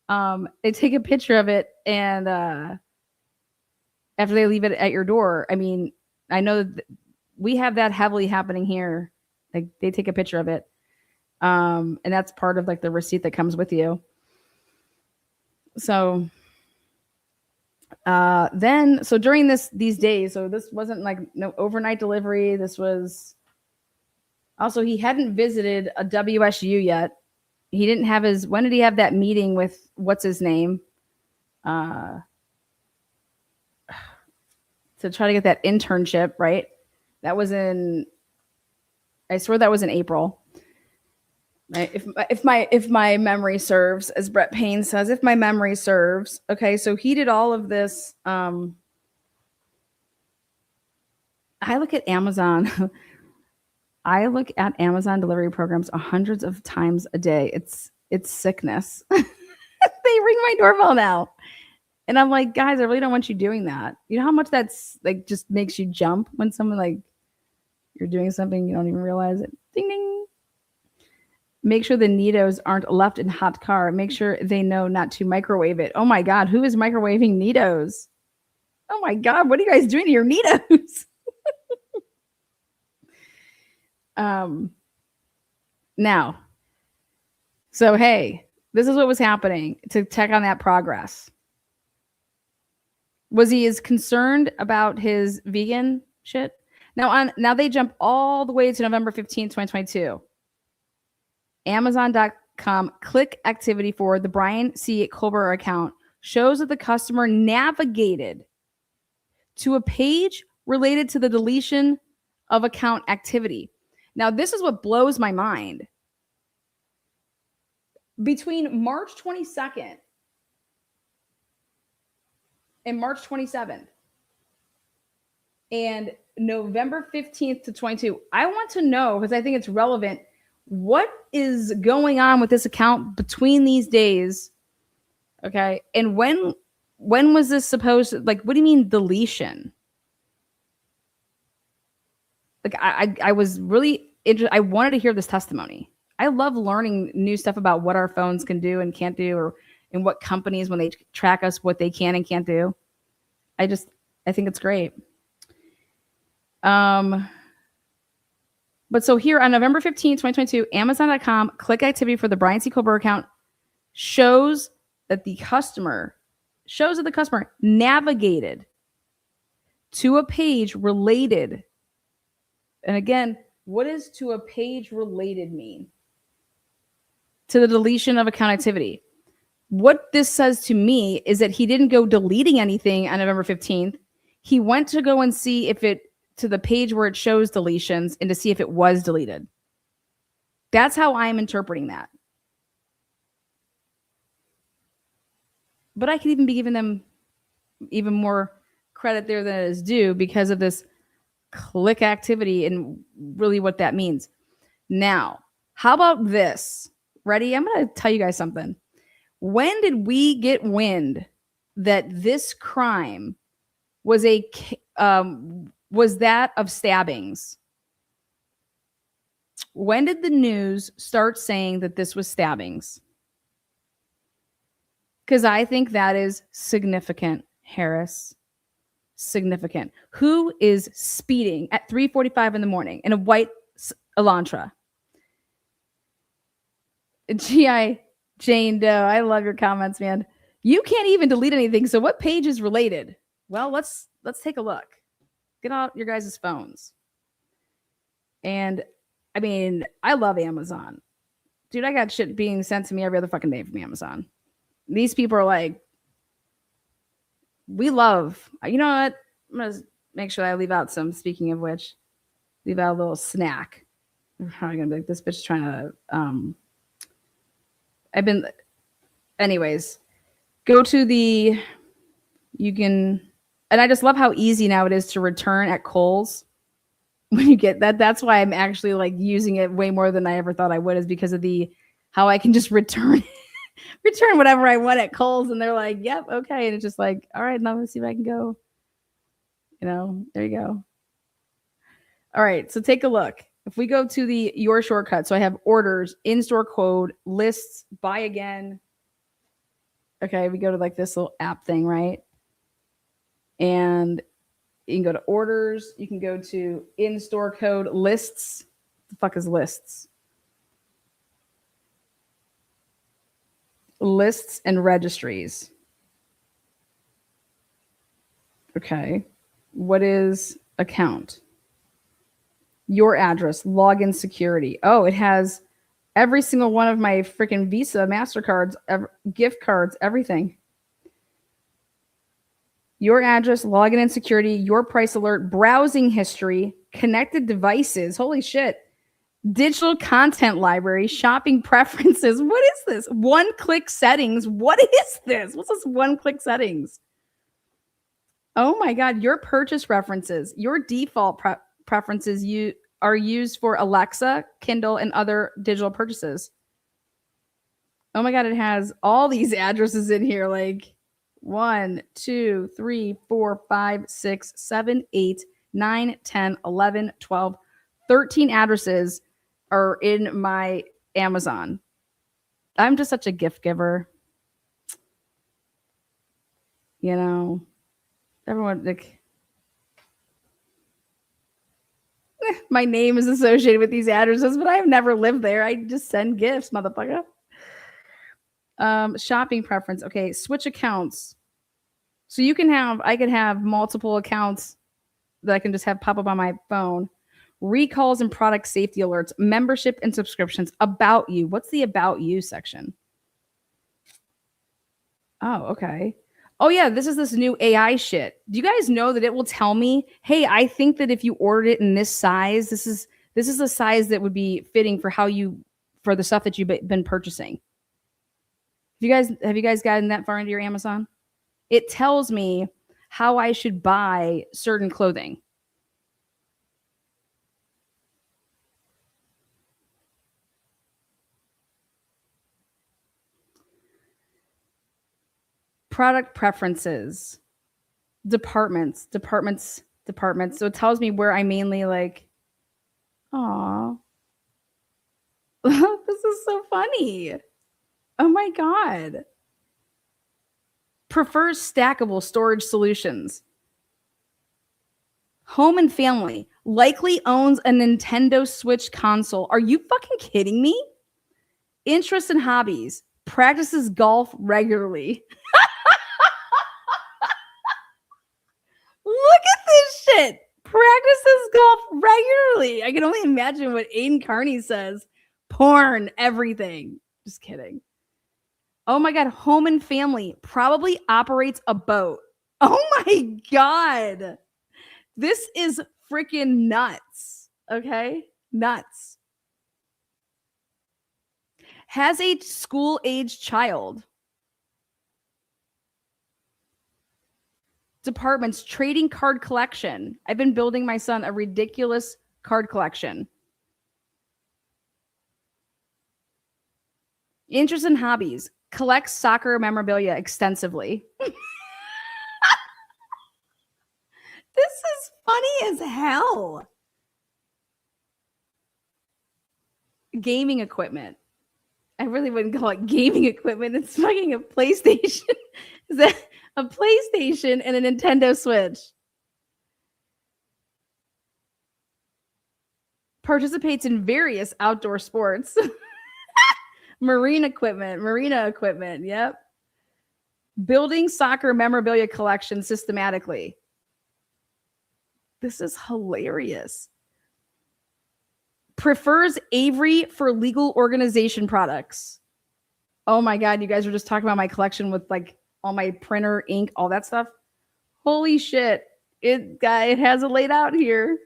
They take a picture of it. And after they leave it at your door, I mean, I know that we have that heavily happening here. Like they take a picture of it. And that's part of like the receipt that comes with you. So so during these days, so this wasn't like no overnight delivery. This was also, he hadn't visited a WSU yet. He didn't have when did he have that meeting with what's his name? To try to get that internship, right? That was I swear that was in April. Right? If my memory serves, as Brett Payne says, if my memory serves. Okay, so he did all of this. I look at Amazon. I look at Amazon delivery programs hundreds of times a day. It's sickness. They ring my doorbell now. And I'm like, guys, I really don't want you doing that. You know how much that's like just makes you jump when someone like you're doing something you don't even realize it. Ding ding. Make sure the Nidos aren't left in hot car. Make sure they know not to microwave it. Oh my God, who is microwaving Nidos? Oh my God, what are you guys doing to your Nidos? Now, so hey, this is what was happening to check on that progress. Was he as concerned about his vegan shit? Now they jump all the way to November 15th, 2022. Amazon.com click activity for the Brian C. Kober account shows that the customer navigated to a page related to the deletion of account activity. Now, this is what blows my mind. Between March 22nd and March 27th and November 15th to 22, I want to know, because I think it's relevant, what is going on with this account between these days? Okay. And when was this supposed to, like, what do you mean deletion? Like I was really interested. I wanted to hear this testimony. I love learning new stuff about what our phones can do and can't do, or in what companies, when they track us, what they can and can't do. I think it's great. But so here on November 15, 2022, Amazon.com click activity for the Brian C. Kober account shows that the customer navigated to a page related. And again, what does to a page related mean? To the deletion of account activity. What this says to me is that he didn't go deleting anything on November 15th. He went to go and see if it, to the page where it shows deletions, and to see if it was deleted. That's how I'm interpreting that. But I could even be giving them even more credit there than it is due because of this click activity and really what that means. Now, how about this? Ready? I'm going to tell you guys something. When did we get wind that this crime was that of stabbings? When did the news start saying that this was stabbings? Because I think that is significant, Harris. Significant. Who is speeding at 3:45 in the morning in a white Elantra? G.I. Jane Doe, I love your comments, man. You can't even delete anything. So what page is related? Well, let's take a look. Get out your guys' phones. And I mean, I love Amazon. Dude, I got shit being sent to me every other fucking day from Amazon. These people are like, we love, you know what? I'm going to make sure I leave out some, speaking of which, leave out a little snack. I'm probably going to be like, this bitch trying to, I've been, anyways, go to the, you can, and I just love how easy now it is to return at Kohl's when you get that. That's why I'm actually like using it way more than I ever thought I would, is because of the, how I can just return whatever I want at Kohl's, and they're like, yep, okay. And it's just like, all right, now let's see if I can go. You know, there you go. All right, so take a look. If we go to the your shortcut, so I have orders, in-store code, lists, buy again. Okay, we go to like this little app thing, right? And you can go to orders. You can go to in-store code, lists. What the fuck is lists? Lists and registries. Okay. What is account? Your address, login security. Oh, it has every single one of my freaking Visa, MasterCards, gift cards, everything. Your address, login and security, your price alert, browsing history, connected devices. Holy shit. Digital content library, shopping preferences. What is this? One-click settings. What is this? What's this one-click settings? Oh my God. Your purchase references. Your default preferences you are used for Alexa, Kindle, and other digital purchases. Oh my God. It has all these addresses in here. Like 1, 2, 3, 4, 5, 6, 7, 8, 9, 10, 11, 12, 13 addresses are in my Amazon. I'm just such a gift giver. You know, everyone, like, my name is associated with these addresses, but I've never lived there. I just send gifts, motherfucker. Shopping preference. Okay, switch accounts. So I could have multiple accounts that I can just have pop up on my phone. Recalls and product safety alerts, membership and subscriptions, about you. What's the about you section? Oh, okay. Oh yeah, this is this new AI shit. Do you guys know that it will tell me, hey, I think that if you ordered it in this size, this is the size that would be fitting for the stuff that you've been purchasing. Have you guys gotten that far into your Amazon? It tells me how I should buy certain clothing. Product preferences, departments. So it tells me where I mainly like, aw, this is so funny. Oh my God. Prefers stackable storage solutions. Home and family. Likely owns a Nintendo Switch console. Are you fucking kidding me? Interests and hobbies. Practices golf regularly. Look at this shit. Practices golf regularly. I can only imagine what Aiden Carney says. Porn, everything. Just kidding. Oh my God. Home and family. Probably operates a boat. Oh my God. This is freaking nuts. Okay? Nuts. Has a school-age child. Departments, trading card collection. I've been building my son a ridiculous card collection. Interests and hobbies. Collects soccer memorabilia extensively. This is funny as hell. Gaming equipment. I really wouldn't call it gaming equipment. It's fucking a PlayStation. Is that a PlayStation and a Nintendo Switch? Participates in various outdoor sports. Marina equipment. Yep. Building soccer memorabilia collection systematically. This is hilarious. Prefers Avery for legal organization products. Oh my God, you guys were just talking about my collection with like all my printer, ink, all that stuff. Holy shit. It has it laid out here.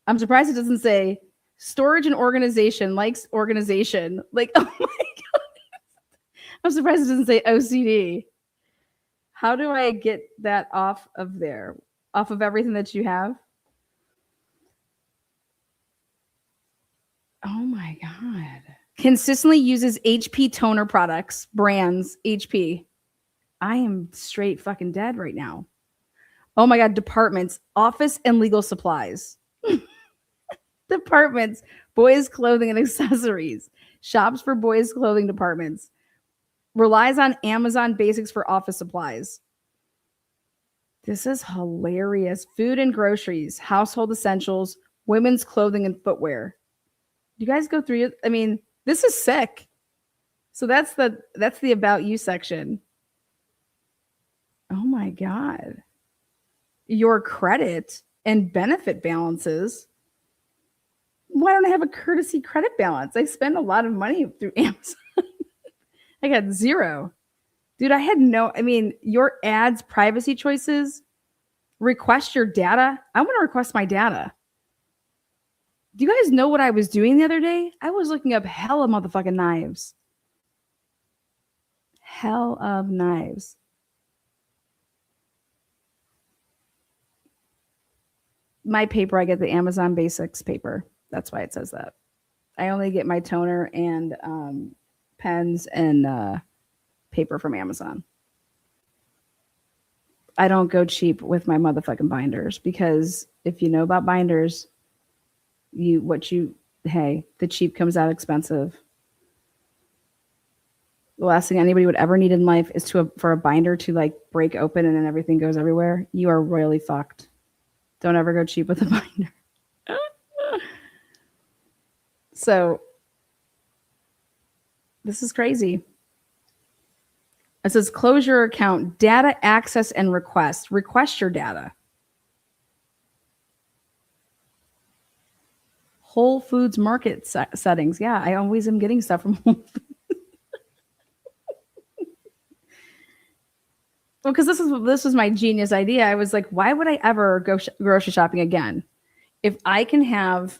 I'm surprised it doesn't say storage and organization, likes organization. Like, oh my God. I'm surprised it doesn't say OCD. How do I get that off of there? Off of everything that you have? Oh my God. Consistently uses HP toner products, brands, HP. I am straight fucking dead right now. Oh my God. Departments, office and legal supplies. Departments, boys' clothing and accessories. Shops for boys' clothing departments. Relies on Amazon basics for office supplies. This is hilarious. Food and groceries, household essentials, women's clothing and footwear. You guys go through it? I mean, this is sick. So that's the about you section. Oh my God. Your credit and benefit balances. Why don't I have a courtesy credit balance? I spend a lot of money through Amazon. I got zero. Dude, your ads, privacy choices, request your data. I want to request my data. Do you guys know what I was doing the other day? I was looking up hell of motherfucking knives. Hell of knives. My paper, I get the Amazon Basics paper. That's why it says that. I only get my toner and pens and paper from Amazon. I don't go cheap with my motherfucking binders because if you know about binders, the cheap comes out expensive. The last thing anybody would ever need in life is for a binder to like break open and then everything goes everywhere. You are royally fucked. Don't ever go cheap with a binder. So this is crazy. It says close your account, data access and request. Request your data. Whole Foods market settings. Yeah, I always am getting stuff from Whole Foods. Well, because this was my genius idea. I was like, why would I ever go grocery shopping again? If I can have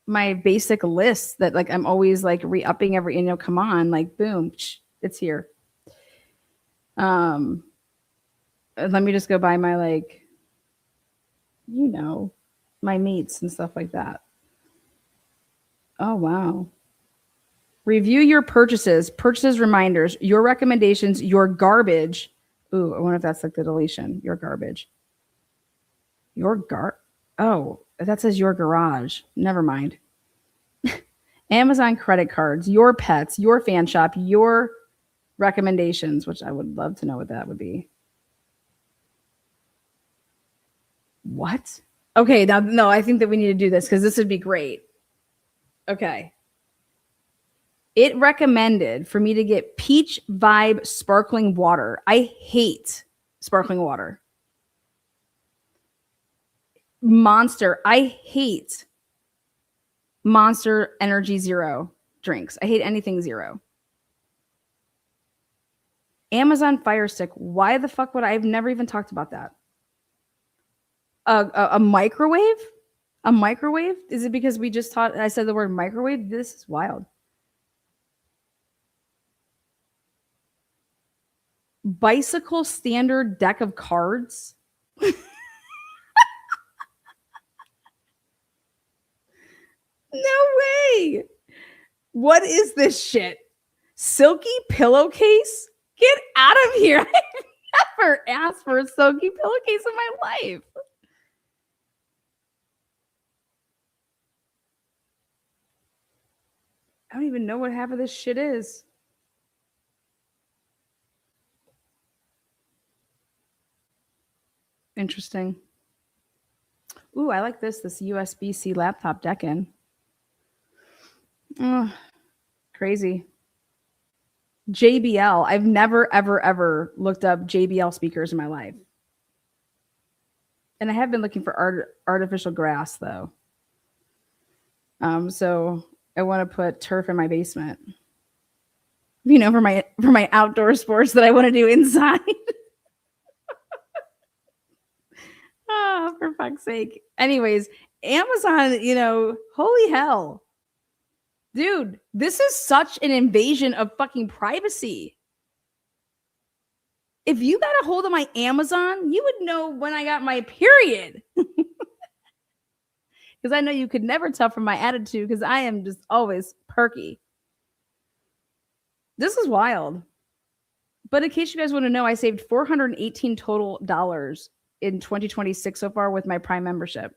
my basic list that like I'm always like re-upping every, come on, like boom, it's here. Let me just go buy my like, my meats and stuff like that. Oh, wow. Review your purchases reminders, your recommendations, your garbage. Ooh, I wonder if that's like the deletion. Your garbage. Oh, that says your garage. Never mind. Amazon credit cards, your pets, your fan shop, your recommendations, which I would love to know what that would be. What? Okay, now, no, I think that we need to do this because this would be great. Okay. It recommended for me to get Peach Vibe sparkling water. I hate sparkling water. Monster. I hate Monster Energy Zero drinks. I hate anything zero. Amazon Fire Stick. Why the fuck would I've never even talked about that? A microwave? A microwave? Is it because I said the word microwave? This is wild. Bicycle standard deck of cards. No way. What is this shit? Silky pillowcase? Get out of here. I've never asked for a silky pillowcase in my life. I don't even know what half of this shit is. Interesting. Ooh, I like this USB-C laptop deck-in. Oh, crazy. JBL. I've never, ever, ever looked up JBL speakers in my life. And I have been looking for artificial grass though. So I want to put turf in my basement. For my outdoor sports that I want to do inside. Oh, for fuck's sake. Anyways, Amazon, holy hell. Dude, this is such an invasion of fucking privacy. If you got a hold of my Amazon, you would know when I got my period. Because I know you could never tell from my attitude because I am just always perky. This is wild. But in case you guys want to know, I saved $418 total in 2026 so far with my Prime membership.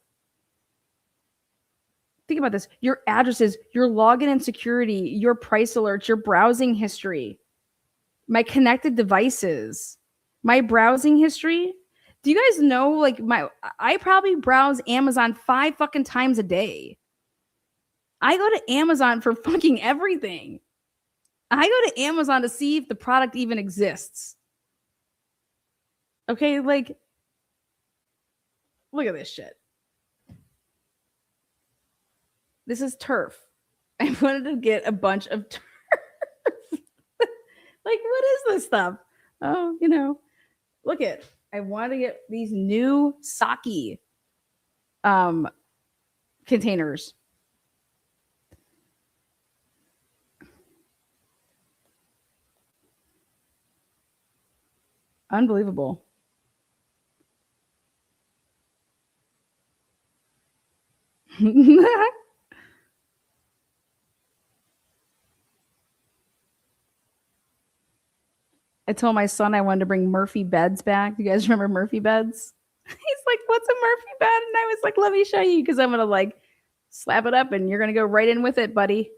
Think about this. Your addresses, your login and security, your price alerts, your browsing history, my connected devices, my browsing history. Do you guys know, I probably browse Amazon 5 fucking times a day. I go to Amazon for fucking everything. I go to Amazon to see if the product even exists. Okay, look at this shit. This is turf. I wanted to get a bunch of turf. What is this stuff? Oh, look at. I want to get these new sake containers. Unbelievable. I told my son I wanted to bring Murphy beds back. Do you guys remember Murphy beds? He's like, what's a Murphy bed? And I was like, let me show you because I'm going to slap it up and you're going to go right in with it, buddy.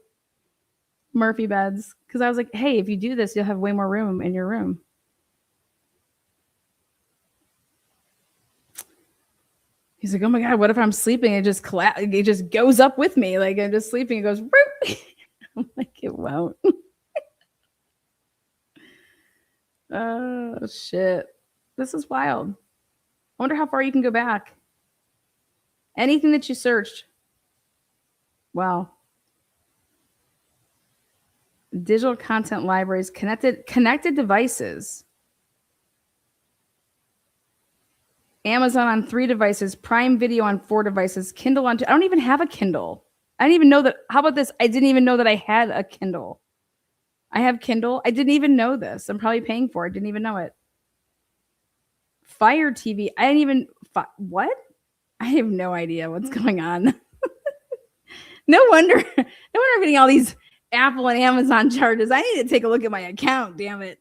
Murphy beds. Because I was like, hey, if you do this, you'll have way more room in your room. He's like, oh my God, what if I'm sleeping? It just it just goes up with me. I'm just sleeping. It goes, I'm like, it won't. Oh, shit. This is wild. I wonder how far you can go back. Anything that you searched. Wow. Digital content libraries, connected devices. Amazon on 3 devices, Prime Video on 4 devices, Kindle on 2. I don't even have a Kindle. I didn't even know that. How about this? I didn't even know that I had a Kindle. I have Kindle. I didn't even know this. I'm probably paying for it. Didn't even know it. Fire TV. I didn't even. What? I have no idea what's going on. No wonder I'm getting all these Apple and Amazon charges. I need to take a look at my account. Damn it.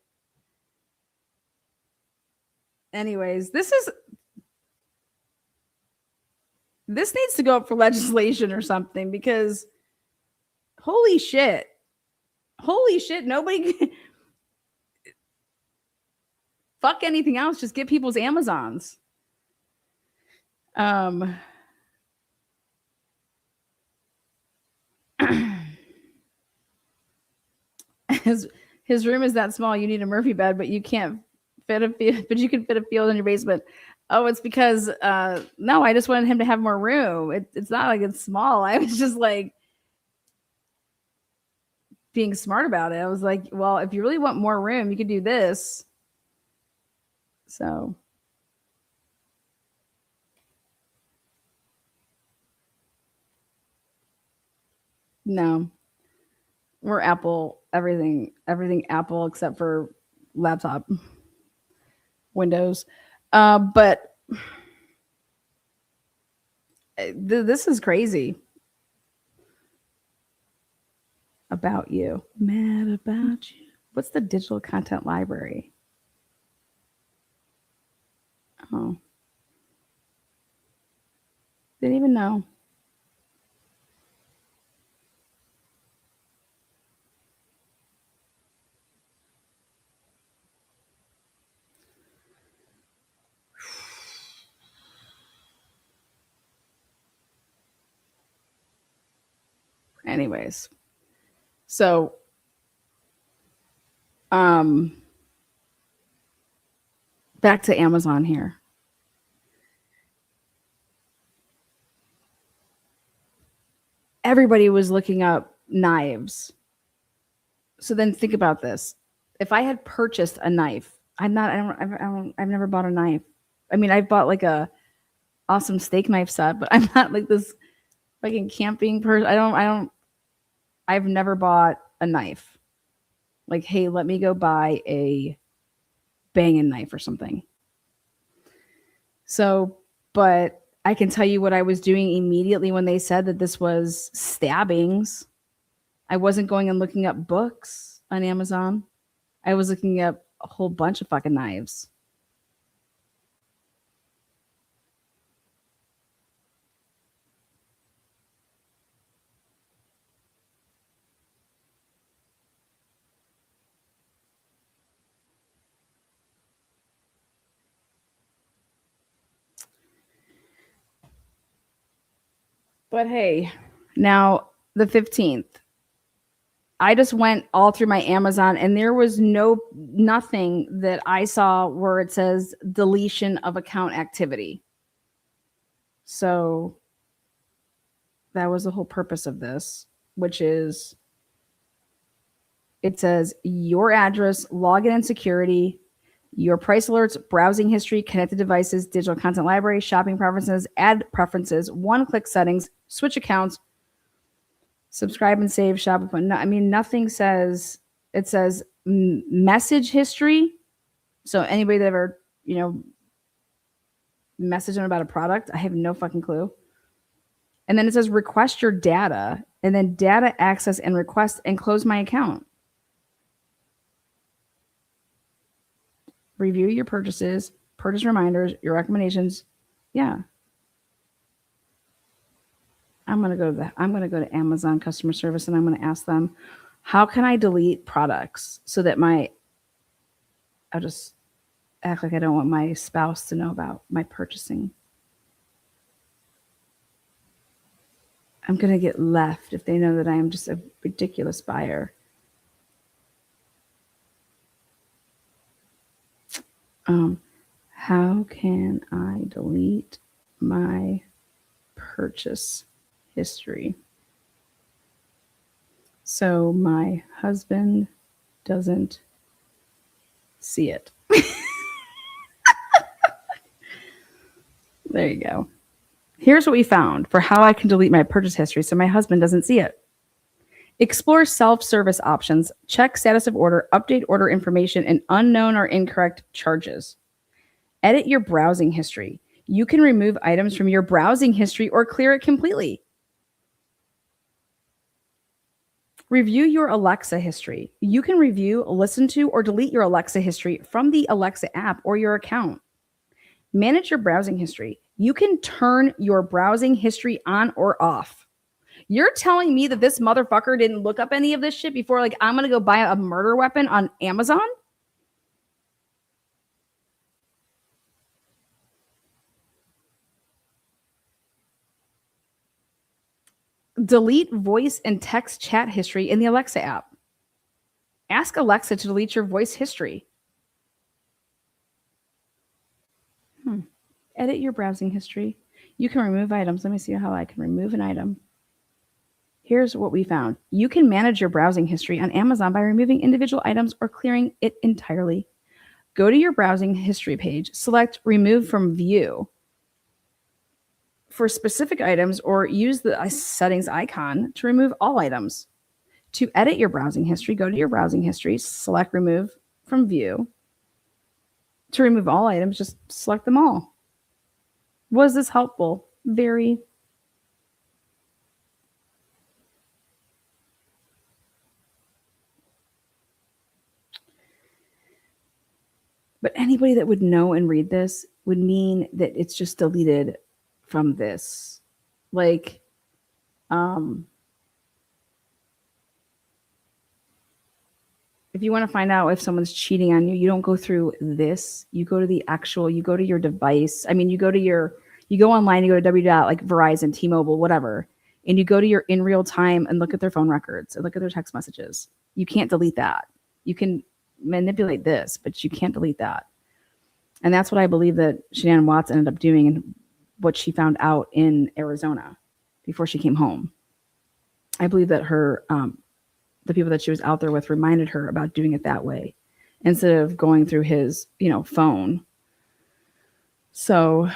Anyways, this needs to go up for legislation or something because holy shit, nobody fuck anything else. Just get people's Amazons. His room is that small. You need a Murphy bed, but you can't fit but you can fit a field in your basement. Oh, it's because no, I just wanted him to have more room. It's not like it's small. I was just being smart about it. I was like, well, if you really want more room, you could do this. So no, we're Apple, everything Apple except for laptop, Windows. But this is crazy. About you. Mad about you. What's the digital content library? Oh. Didn't even know. Anyways. So, back to Amazon here. everybody was looking up knives. So then think about this. If I had purchased a knife, I've never bought a knife. I mean, I've bought like a awesome steak knife set, but I'm not like this fucking camping person. I've never bought a knife. Like, hey, let me go buy a banging knife or something. So, but I can tell you what I was doing immediately when they said that this was stabbings. I wasn't going and looking up books on Amazon. I was looking up a whole bunch of fucking knives. But hey, now the 15th. I just went all through my Amazon and there was nothing that I saw where it says deletion of account activity. So that was the whole purpose of this, which is it says your address, login and security, your price alerts, browsing history, connected devices, digital content library, shopping preferences, ad preferences, one-click settings, switch accounts, subscribe and save, shop. I mean, nothing says, it says message history. So anybody that ever, messaged them about a product, I have no fucking clue. And then it says request your data and then data access and request and close my account. Review your purchases, purchase reminders, your recommendations. Yeah. I'm going to go to Amazon customer service and I'm going to ask them, how can I delete products so that I'll just act like I don't want my spouse to know about my purchasing. I'm going to get left if they know that I am just a ridiculous buyer. How can I delete my purchase history so my husband doesn't see it? There you go. Here's what we found for how I can delete my purchase history so my husband doesn't see it. Explore self-service options, check status of order, update order information, and unknown or incorrect charges. Edit your browsing history. You can remove items from your browsing history or clear it completely. Review your Alexa history. You can review, listen to, or delete your Alexa history from the Alexa app or your account. Manage your browsing history. You can turn your browsing history on or off. You're telling me that this motherfucker didn't look up any of this shit before, like, I'm going to go buy a murder weapon on Amazon? Delete voice and text chat history in the Alexa app. Ask Alexa to delete your voice history. Edit your browsing history. You can remove items. Let me see how I can remove an item. Here's what we found. You can manage your browsing history on Amazon by removing individual items or clearing it entirely. Go to your browsing history page, select Remove from View for specific items, or use the settings icon to remove all items. To edit your browsing history, go to your browsing history, select Remove from View. To remove all items, just select them all. Was this helpful? Very. But anybody that would know and read this would mean that it's just deleted from this. Like, if you want to find out if someone's cheating on you, you don't go through this. You go to you go to your device. I mean, you go online, you go to like Verizon, T-Mobile, whatever. And you go to your in real time and look at their phone records and look at their text messages. You can't delete that. You can manipulate this, but you can't delete that. And that's what I believe that Shanann Watts ended up doing and what she found out in Arizona before she came home. I believe that her the people that she was out there with reminded her about doing it that way instead of going through his, phone. So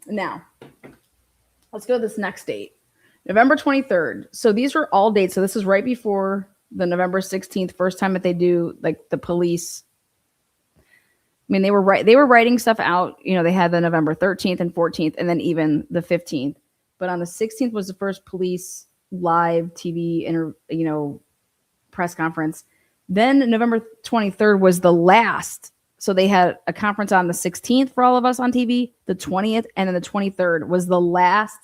now let's go to this next date. November 23rd. So these were all dates. So this is right before the November 16th, first time that they do like the police. I mean, they were writing stuff out. They had the November 13th and 14th, and then even the 15th. But on the 16th was the first police live TV press conference. Then November 23rd was the last. So they had a conference on the 16th for all of us on TV, the 20th, and then the 23rd was the last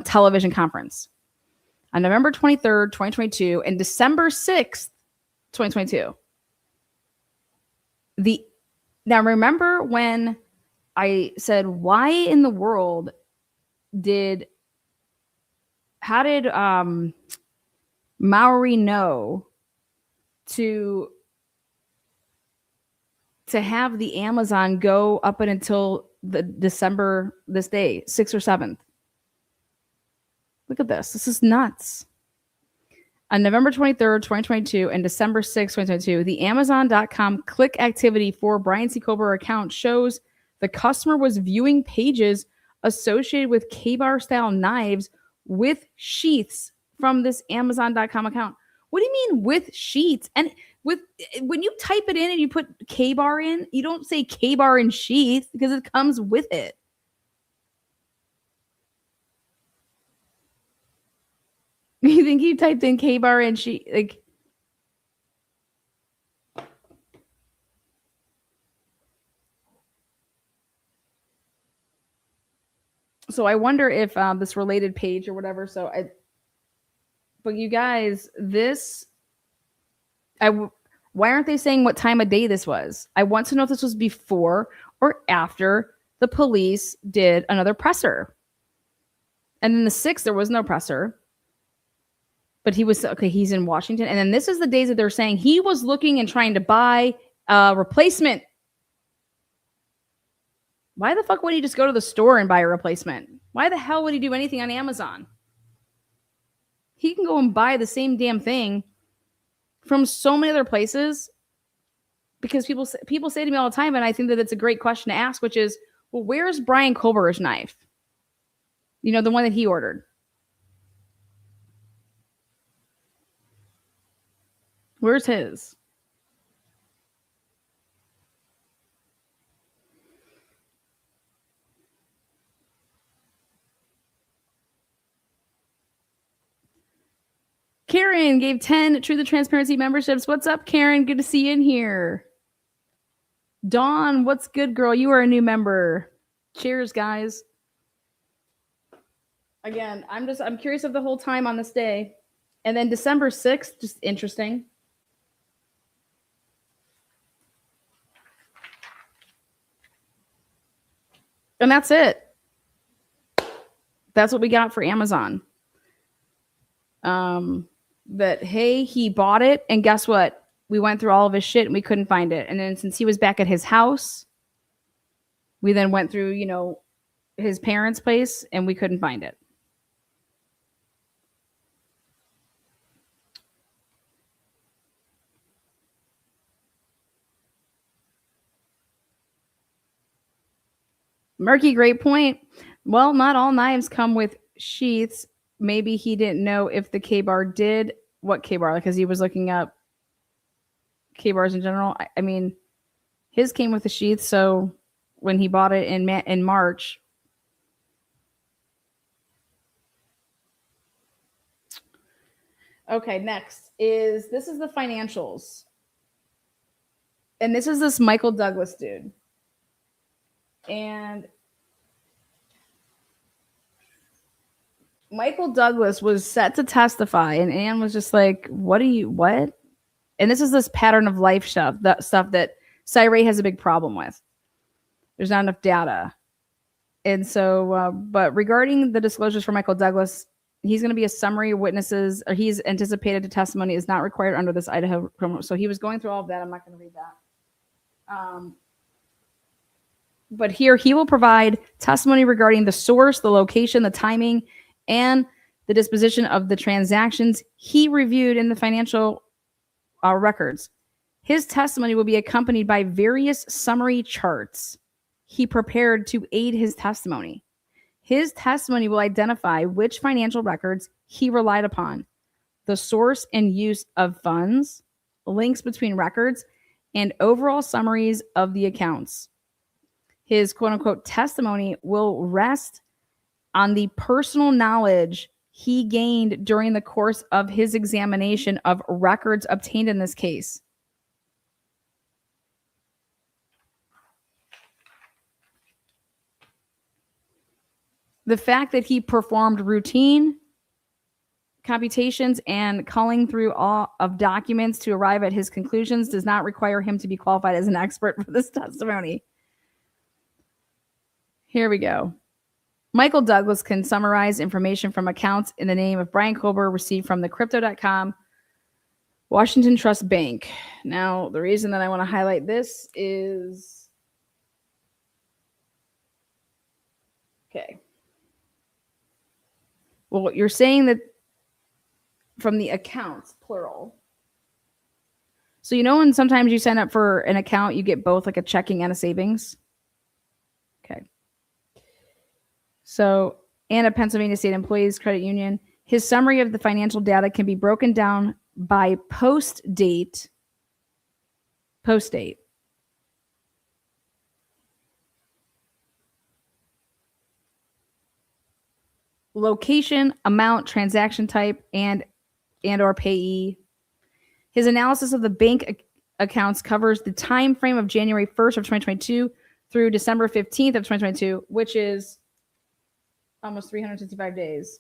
television conference. On November 23rd, 2022, and December 6th, 2022. Now remember when I said, why in the world how did Maury know to have the Amazon go up until the December, this day, 6th or 7th? Look at this. This is nuts. On November 23rd, 2022 and December 6th, 2022, the Amazon.com click activity for Brian C. Kober account shows the customer was viewing pages associated with K-bar style knives with sheaths from this Amazon.com account. What do you mean with sheaths? And when you type it in and you put K-bar in, you don't say K-bar and sheath because it comes with it. You think you typed in K-bar and sheath? Like, so I wonder if this related page or whatever. But you guys, why aren't they saying what time of day this was? I want to know if this was before or after the police did another presser. And then the 6th, there was no presser. But he's in Washington. And then this is the days that they're saying he was looking and trying to buy a replacement. Why the fuck would he just go to the store and buy a replacement? Why the hell would he do anything on Amazon? He can go and buy the same damn thing from so many other places, because people say to me all the time, and I think that it's a great question to ask, which is, well, where's Brian Kober's knife? The one that he ordered. Where's his? Karen gave 10 Truth and Transparency memberships. What's up, Karen? Good to see you in here. Dawn, what's good, girl? You are a new member. Cheers, guys. Again, I'm curious of the whole time on this day. And then December 6th, just interesting. And that's it. That's what we got for Amazon. That, hey, he bought it, and guess what? We went through all of his shit and we couldn't find it. And then since he was back at his house, we then went through, his parents' place and we couldn't find it. Murky, great point. Well, not all knives come with sheaths. Maybe he didn't know if the K-bar did. What K-bar? Because he was looking up K-bars in general. I mean, his came with a sheath, so when he bought it in March. Okay, next is this is the financials. And this is this Michael Douglas dude. And Michael Douglas was set to testify, and Anne was just like, what? And this is this pattern of life stuff that Cyree has a big problem with. There's not enough data. And so, but regarding the disclosures for Michael Douglas, he's going to be a summary of witnesses, or he's anticipated the testimony is not required under this Idaho criminal. So he was going through all of that. I'm not going to read that. But here he will provide testimony regarding the source, the location, the timing, and the disposition of the transactions he reviewed in the financial records. His testimony will be accompanied by various summary charts he prepared to aid his testimony. His testimony will identify which financial records he relied upon, the source and use of funds, links between records, and overall summaries of the accounts. His quote-unquote testimony will rest on the personal knowledge he gained during the course of his examination of records obtained in this case. The fact that he performed routine computations and culling through all of documents to arrive at his conclusions does not require him to be qualified as an expert for this testimony. Here we go. Michael Douglas can summarize information from accounts in the name of Brian Kober received from the Crypto.com Washington Trust Bank. Now, the reason that I want to highlight this is, okay. Well, you're saying that from the accounts, plural. So you know when sometimes you sign up for an account, you get both like a checking and a savings? Okay. So, and a Pennsylvania State Employees Credit Union. His summary of the financial data can be broken down by post date, location, amount, transaction type, and or payee. His analysis of the bank accounts covers the time frame of January 1st of 2022 through December 15th of 2022, which is almost 365 days.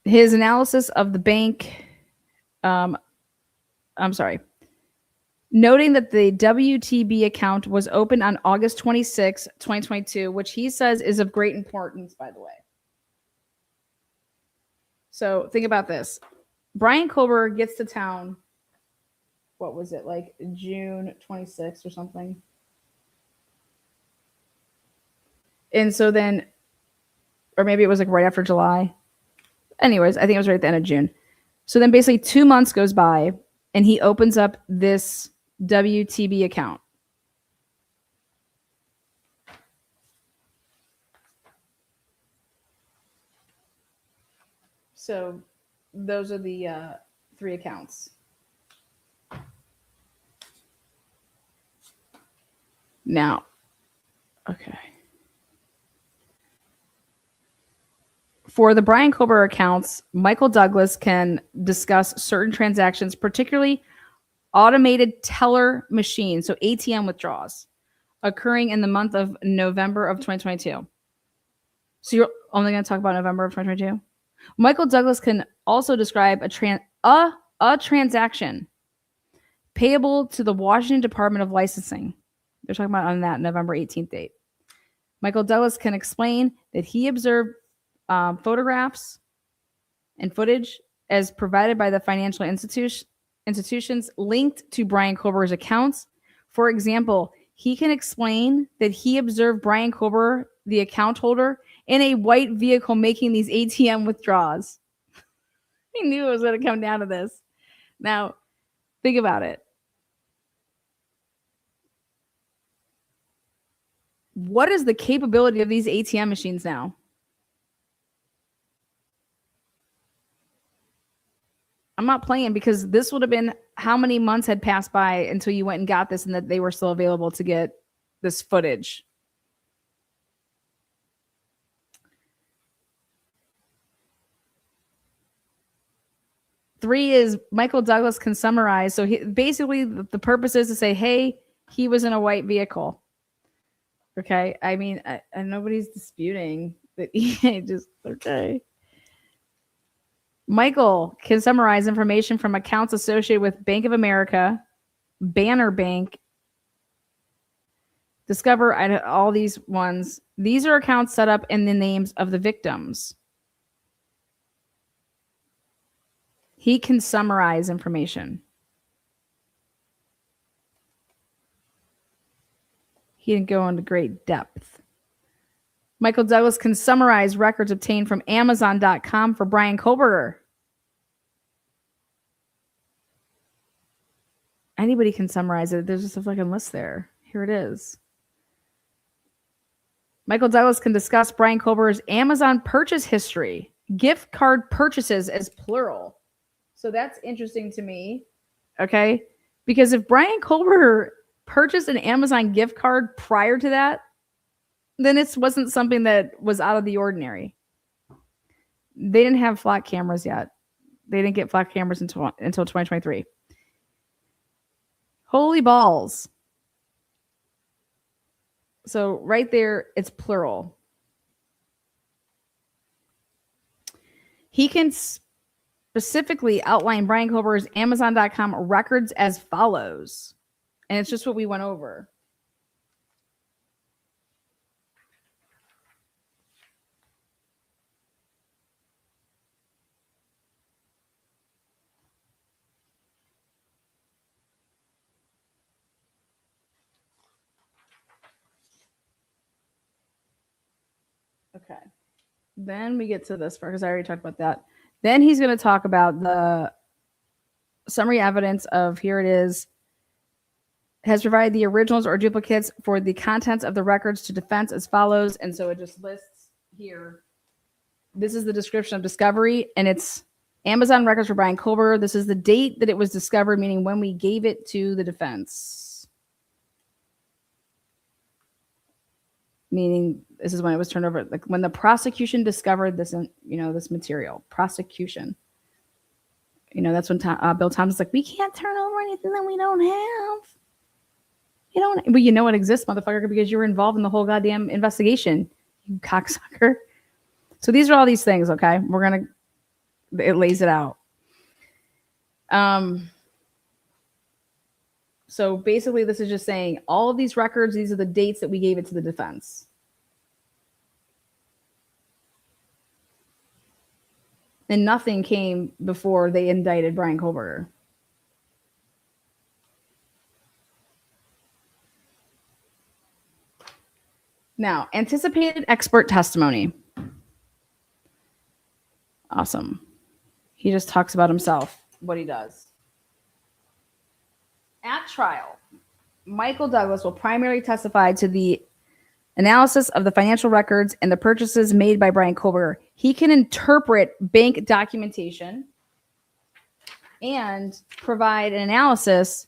His analysis of the bank, noting that the WTB account was opened on August 26, 2022, which he says is of great importance, by the way. So think about this. Brian Kober gets to town, what was it, like June 26th or something? And so then, or maybe it was like right after July. Anyways, I think it was right at the end of June. So then basically 2 months goes by and he opens up this WTB account. So those are the 3 accounts. Now, okay. For the Brian Kober accounts, Michael Douglas can discuss certain transactions, particularly automated teller machines, so ATM withdrawals, occurring in the month of November of 2022. So you're only going to talk about November of 2022? Michael Douglas can also describe a transaction payable to the Washington Department of Licensing. They're talking about on that November 18th date. Michael Douglas can explain that he observed photographs and footage as provided by the financial institutions linked to Brian Kober's accounts. For example, he can explain that he observed Brian Kober, the account holder, in a white vehicle making these ATM withdrawals. He knew it was going to come down to this. Now, think about it. What is the capability of these ATM machines now? I'm not playing, because this would have been how many months had passed by until you went and got this and that they were still available to get this footage. Three is Michael Douglas can summarize. So basically the purpose is to say, hey, he was in a white vehicle. Okay. I mean, and nobody's disputing that he just, okay. Michael can summarize information from accounts associated with Bank of America, Banner Bank, Discover, all these ones. These are accounts set up in the names of the victims. He can summarize information. He didn't go into great depth. Michael Douglas can summarize records obtained from Amazon.com for Brian Kohlberger. Anybody can summarize it. There's just a fucking list there. Here it is. Michael Douglas can discuss Brian Kohlberger's Amazon purchase history. Gift card purchases as plural. So that's interesting to me. Okay. Because if Brian Kohlberger purchased an Amazon gift card prior to that, then it wasn't something that was out of the ordinary. They didn't have flat cameras yet. They didn't get flat cameras until 2023. Holy balls. So right there, it's plural. He can specifically outline Brian Kohlberger's Amazon.com records as follows. And it's just what we went over. Okay. Then we get to this part because I already talked about that. Then he's going to talk about the summary evidence of, here it is, has provided the originals or duplicates for the contents of the records to defense as follows. And so it just lists here. This is the description of discovery, and it's Amazon records for Brian Kohlberger. This is the date that it was discovered, meaning when we gave it to the defense. Meaning this is when it was turned over, like when the prosecution discovered this, this material. Prosecution. That's when Bill Thompson's like, we can't turn over anything that we don't have. But you know it exists, motherfucker, because you were involved in the whole goddamn investigation, you cocksucker. So these are all these things, okay? It lays it out. So basically this is just saying all of these records, these are the dates that we gave it to the defense. And nothing came before they indicted Brian Kohlberger. Now, anticipated expert testimony. Awesome. He just talks about himself, what he does. At trial, Michael Douglas will primarily testify to the analysis of the financial records and the purchases made by Brian Kohlberger. He can interpret bank documentation and provide an analysis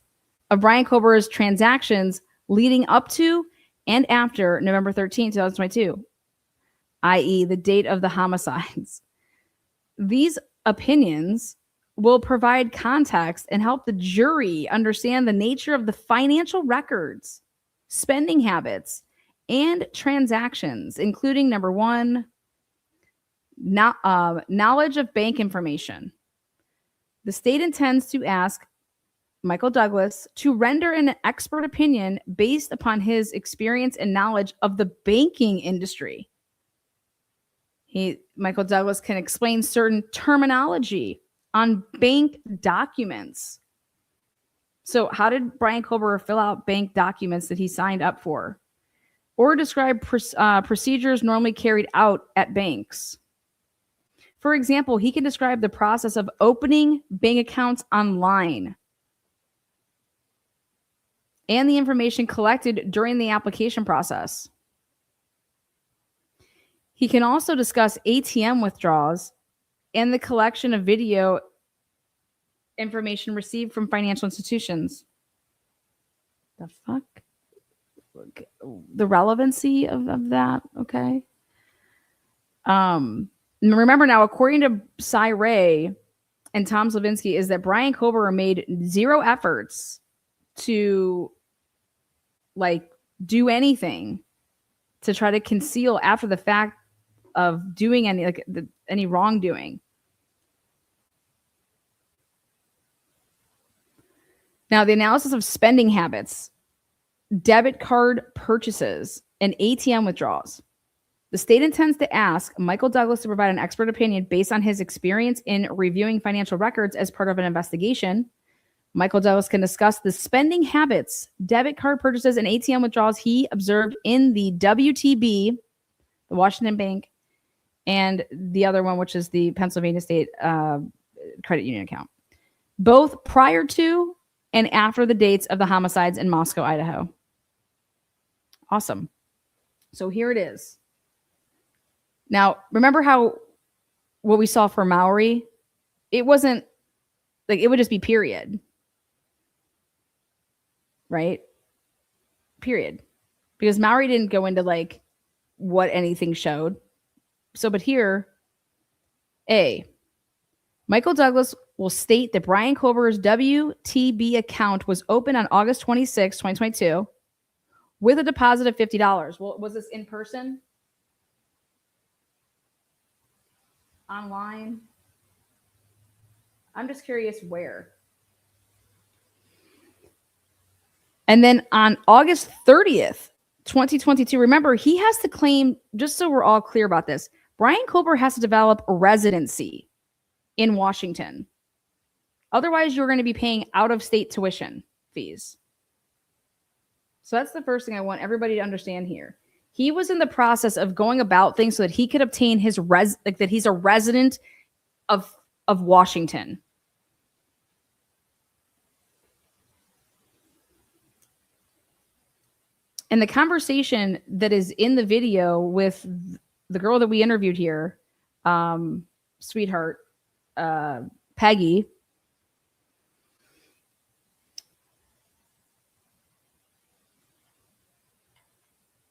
of Brian Kohlberger's transactions leading up to and after November 13, 2022, i.e. the date of the homicides. These opinions will provide context and help the jury understand the nature of the financial records, spending habits, and transactions, including number one, knowledge of bank information. The state intends to ask Michael Douglas to render an expert opinion based upon his experience and knowledge of the banking industry. Michael Douglas can explain certain terminology on bank documents. So how did Brian Kohlberger fill out bank documents that he signed up for? Or describe procedures normally carried out at banks. For example, he can describe the process of opening bank accounts online and the information collected during the application process. He can also discuss ATM withdrawals and the collection of video information received from financial institutions. The fuck? The relevancy of that, okay? Remember now, according to Cy Ray and Tom Slavinsky, is that Brian Kohlberger made zero efforts to do anything to try to conceal after the fact of doing any wrongdoing. Now, the analysis of spending habits, debit card purchases, and ATM withdrawals. The state intends to ask Michael Douglas to provide an expert opinion based on his experience in reviewing financial records as part of an investigation. Michael Douglas can discuss the spending habits, debit card purchases, and ATM withdrawals he observed in the WTB, the Washington Bank, and the other one, which is the Pennsylvania State Credit Union account, both prior to and after the dates of the homicides in Moscow, Idaho. Awesome. So here it is. Now, remember how what we saw for Maury? It wasn't like it would just be period. Right? Period. Because Maury didn't go into like what anything showed. So, but here, A, Michael Douglas will state that Brian Kober's WTB account was open on August 26, 2022, with a deposit of $50. Well, was this in person? Online? I'm just curious where. And then on August 30th, 2022, remember, he has to claim, just so we're all clear about this, Brian Kober has to develop a residency in Washington. Otherwise, you're going to be paying out-of-state tuition fees. So that's the first thing I want everybody to understand here. He was in the process of going about things so that he could obtain his that he's a resident of Washington. And the conversation that is in the video with the girl that we interviewed here, sweetheart, Peggy.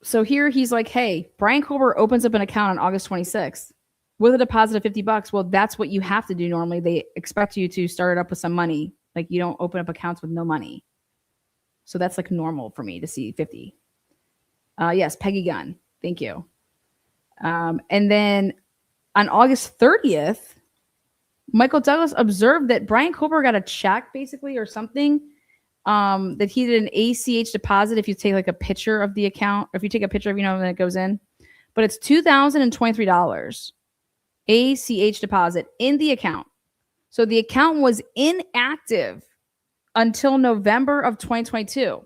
So here he's like, hey, Brian Kober opens up an account on August 26th with a deposit of $50. Well, that's what you have to do normally. They expect you to start it up with some money. Like you don't open up accounts with no money. So that's like normal for me to see 50. Yes, Peggy Gunn. Thank you. And then on August 30th, Michael Douglas observed that Brian Kober got a check basically or something that he did an ACH deposit if you take like a picture of the account, or if you take a picture of, when it goes in. But it's $2,023 ACH deposit in the account. So the account was inactive until November of 2022.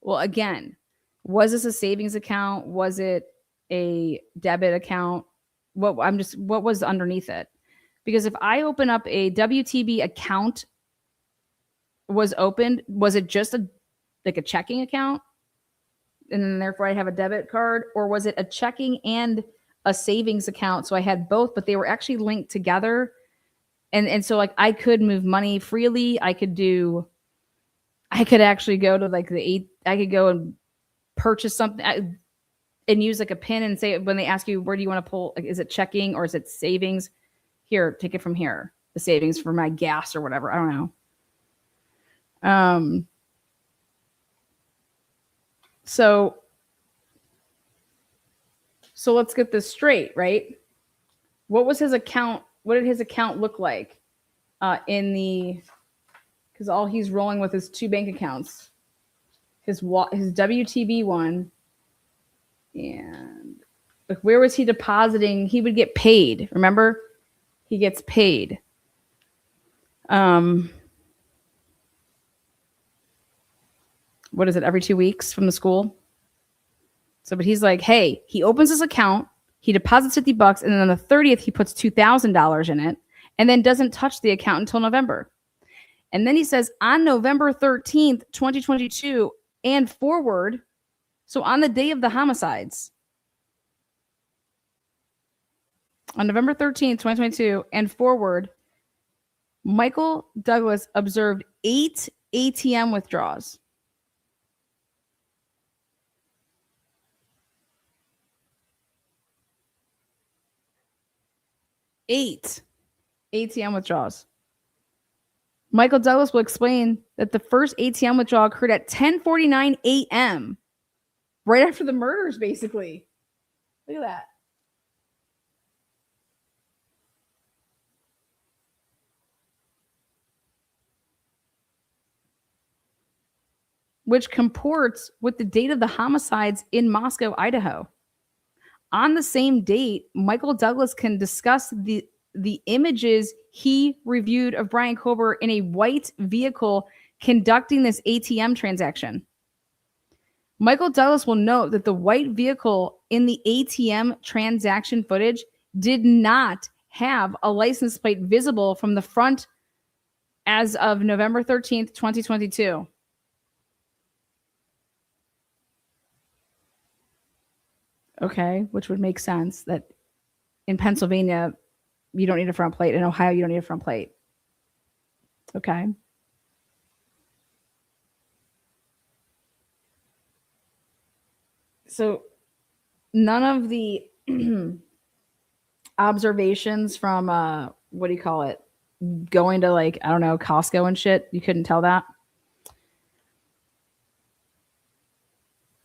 Well, again, was this a savings account? Was it a debit account? What was underneath it? Because if I open up a WTB account was opened, was it just a checking account? And then therefore I have a debit card, or was it a checking and a savings account? So I had both, but they were actually linked together. And so like I could move money freely. I could actually go to I could go and purchase something and use like a pin and say, when they ask you, where do you want to pull? Like, is it checking or is it savings? Here, take it from here. The savings for my gas or whatever. I don't know. So let's get this straight, right? What was his account? What did his account look like because all he's rolling with is two bank accounts, his WTB one, and like where was he depositing? He would get paid. Remember, he gets paid. What is it? Every 2 weeks from the school. So, but he's like, hey, he opens his account, he deposits $50, and then on the 30th, he puts $2,000 in it, and then doesn't touch the account until November. And then he says, on November 13th, 2022, and forward, so on the day of the homicides, on November 13th, 2022, and forward, Michael Douglas observed 8 ATM withdrawals. 8 ATM withdrawals. Michael Douglas will explain that the first ATM withdrawal occurred at 10:49 a.m. right after the murders, basically. Look at that. which comports with the date of the homicides in Moscow, Idaho. On the same date, Michael Douglas can discuss the images he reviewed of Brian Kober in a white vehicle conducting this ATM transaction. Michael Douglas will note that the white vehicle in the ATM transaction footage did not have a license plate visible from the front as of November 13th, 2022. Okay, which would make sense that in Pennsylvania, you don't need a front plate. In Ohio, you don't need a front plate. Okay. So none of the observations from what do you call it? Going to like, I don't know, Costco and shit. You couldn't tell that.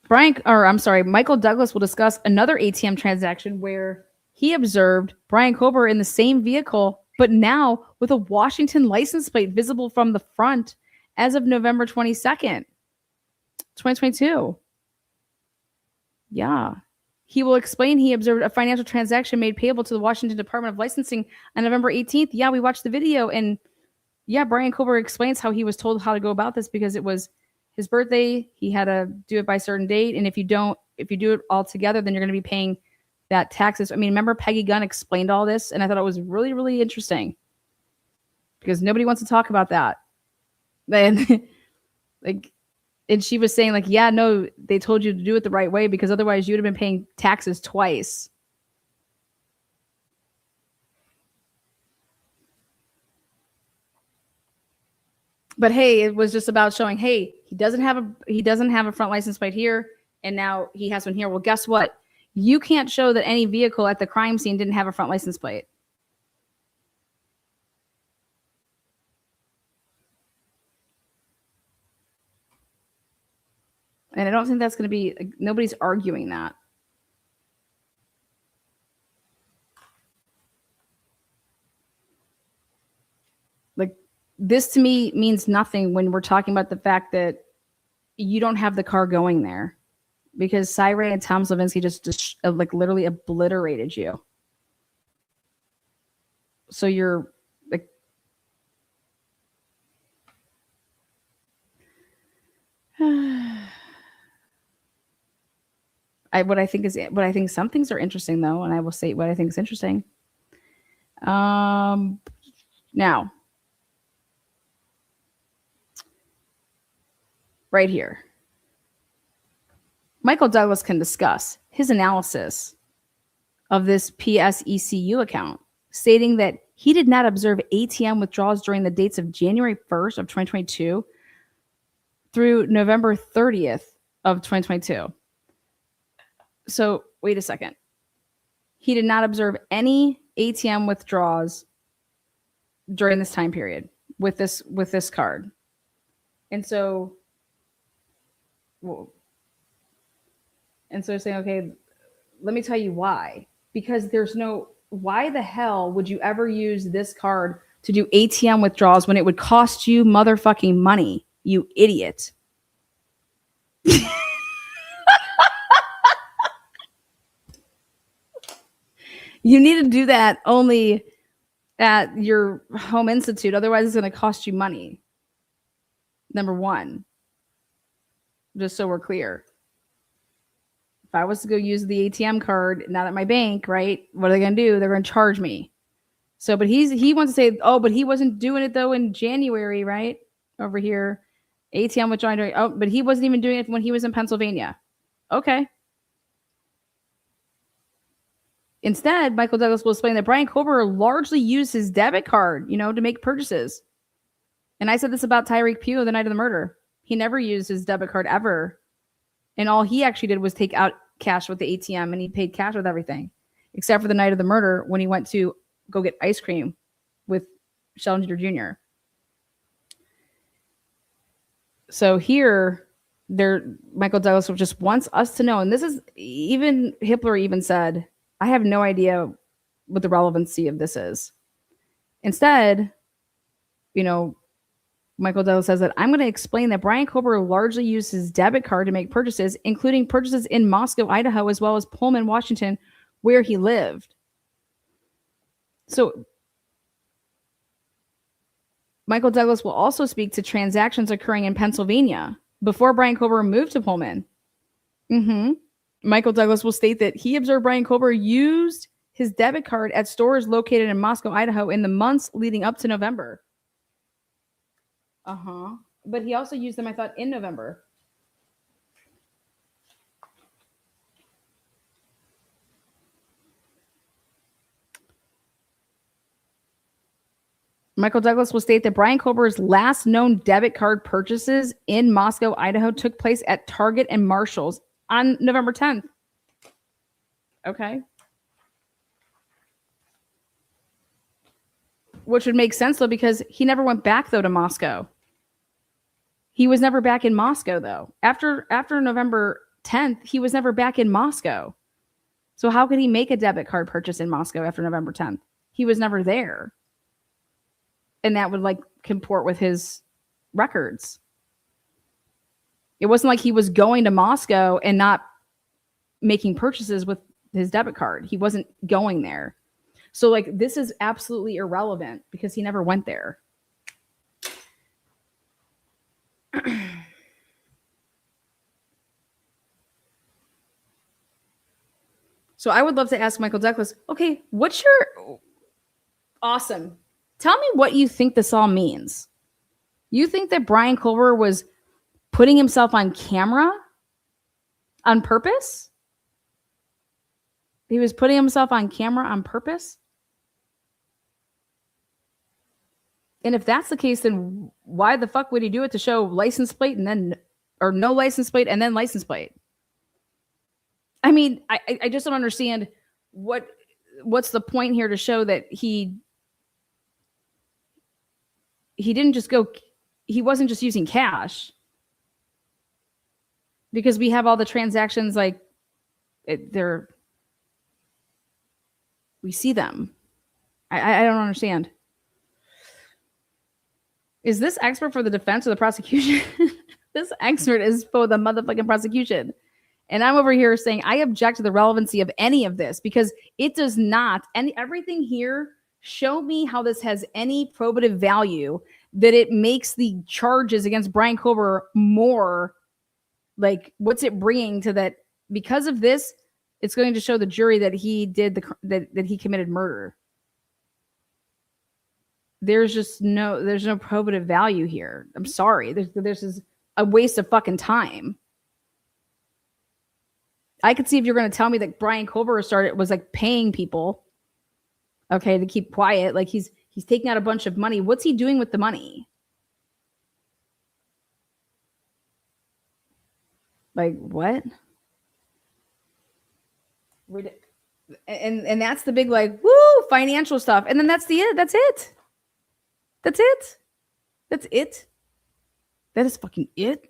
Michael Douglas will discuss another ATM transaction where he observed Brian Kober in the same vehicle, but now with a Washington license plate visible from the front as of November 22nd, 2022. Yeah. He will explain he observed a financial transaction made payable to the Washington Department of Licensing on November 18th. Yeah, we watched the video, and yeah, Brian Kober explains how he was told how to go about this because it was his birthday. He had to do it by a certain date, and if you do it all together, then you're going to be paying that taxes. I mean, remember Peggy Gunn explained all this, and I thought it was really, really interesting because nobody wants to talk about that. And and she was saying like, yeah, no, they told you to do it the right way because otherwise you'd have been paying taxes twice. But hey, it was just about showing, hey, he doesn't have a front license plate here, and now he has one here. Well, guess what? You can't show that any vehicle at the crime scene didn't have a front license plate. And I don't think that's going to be, nobody's arguing that. Like, this to me means nothing when we're talking about the fact that you don't have the car going there because Cyray and Tom Slavinsky just like literally obliterated you. So you're like, what I think some things are interesting though, and I will say what I think is interesting. Now, right here, Michael Douglas can discuss his analysis of this PSECU account, stating that he did not observe ATM withdrawals during the dates of January 1st of 2022 through November 30th of 2022. So wait a second. He did not observe any ATM withdrawals during this time period with this card. And so saying, okay, let me tell you why. Because why the hell would you ever use this card to do ATM withdrawals when it would cost you motherfucking money, you idiot? You need to do that only at your home institute. Otherwise, it's going to cost you money. Number one, just so we're clear. If I was to go use the ATM card, not at my bank, right? What are they going to do? They're going to charge me. So, but he wants to say, oh, but he wasn't doing it though in January, right? Over here, ATM withdrawing. Oh, but he wasn't even doing it when he was in Pennsylvania. Okay. Instead, Michael Douglas will explain that Brian Kober largely used his debit card, to make purchases. And I said this about Tyreek Pugh the night of the murder. He never used his debit card ever. And all he actually did was take out cash with the ATM, and he paid cash with everything, except for the night of the murder when he went to go get ice cream with Sheldon Jeter Jr. So here, Michael Douglas just wants us to know, and this is even Hitler even said, I have no idea what the relevancy of this is. Instead, Michael Douglas says that I'm going to explain that Brian Kober largely used his debit card to make purchases, including purchases in Moscow, Idaho, as well as Pullman, Washington, where he lived. So Michael Douglas will also speak to transactions occurring in Pennsylvania before Brian Kober moved to Pullman. Michael Douglas will state that he observed Brian Kober used his debit card at stores located in Moscow, Idaho in the months leading up to November. But he also used them, I thought, in November. Michael Douglas will state that Brian Kober's last known debit card purchases in Moscow, Idaho took place at Target and Marshall's on November 10th. Okay. Which would make sense, though, because he never went back, though, to Moscow. He was never back in Moscow, though. After November 10th, he was never back in Moscow. So how could he make a debit card purchase in Moscow after November 10th? He was never there. And that would like comport with his records. It wasn't like he was going to Moscow and not making purchases with his debit card. He wasn't going there. So like this is absolutely irrelevant because he never went there. So I would love to ask Michael Douglas, okay, what's your awesome. Tell me what you think this all means. You think that Brian Kober was putting himself on camera on purpose? He was putting himself on camera on purpose? And if that's the case, then why the fuck would he do it to show license plate and then, or no license plate and then license plate? I mean, I just don't understand what's the point here to show that he didn't just go, he wasn't just using cash, because we have all the transactions like we see them. I don't understand. Is this expert for the defense or the prosecution? This expert is for the motherfucking prosecution. And I'm over here saying I object to the relevancy of any of this because it does not, and everything here, show me how this has any probative value that it makes the charges against Brian Kober more, like, what's it bringing to that? Because of this, it's going to show the jury that he did that he committed murder. There's no probative value here. I'm sorry. This is a waste of fucking time. I could see if you're going to tell me that Brian Kober was like paying people, okay, to keep quiet. Like he's taking out a bunch of money. What's he doing with the money? Like what? And that's the big like woo financial stuff. And then that's it. That's it. That's it. That's it. That is fucking it.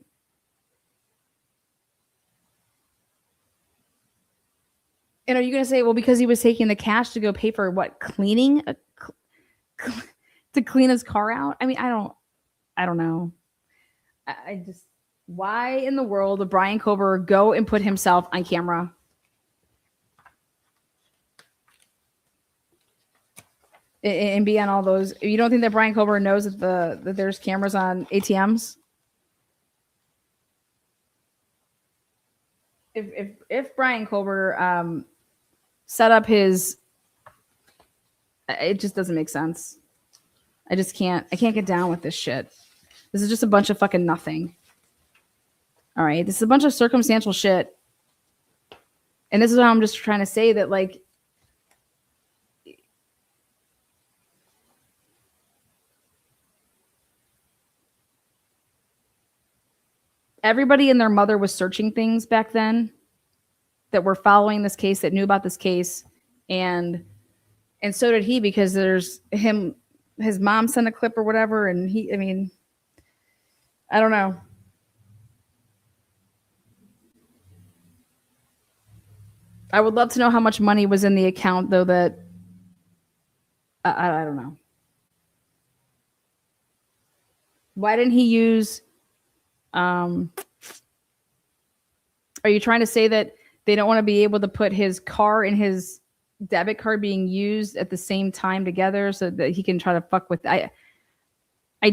And are you going to say, well, because he was taking the cash to go pay for what? Cleaning? To clean his car out? I mean, I don't know. I just, why in the world would Brian Kober go and put himself on camera? And be on all those. You don't think that Brian Kober knows that there's cameras on ATMs? If Brian Kober set up his, it just doesn't make sense. I can't get down with this shit. This is just a bunch of fucking nothing. All right, this is a bunch of circumstantial shit. And this is how I'm just trying to say that, like, everybody and their mother was searching things back then that were following this case, that knew about this case. And so did he, because there's his mom sent a clip or whatever. And I don't know. I would love to know how much money was in the account, though, that I don't know. Why didn't he use? Are you trying to say that they don't want to be able to put his car and his debit card being used at the same time together so that he can try to fuck with? I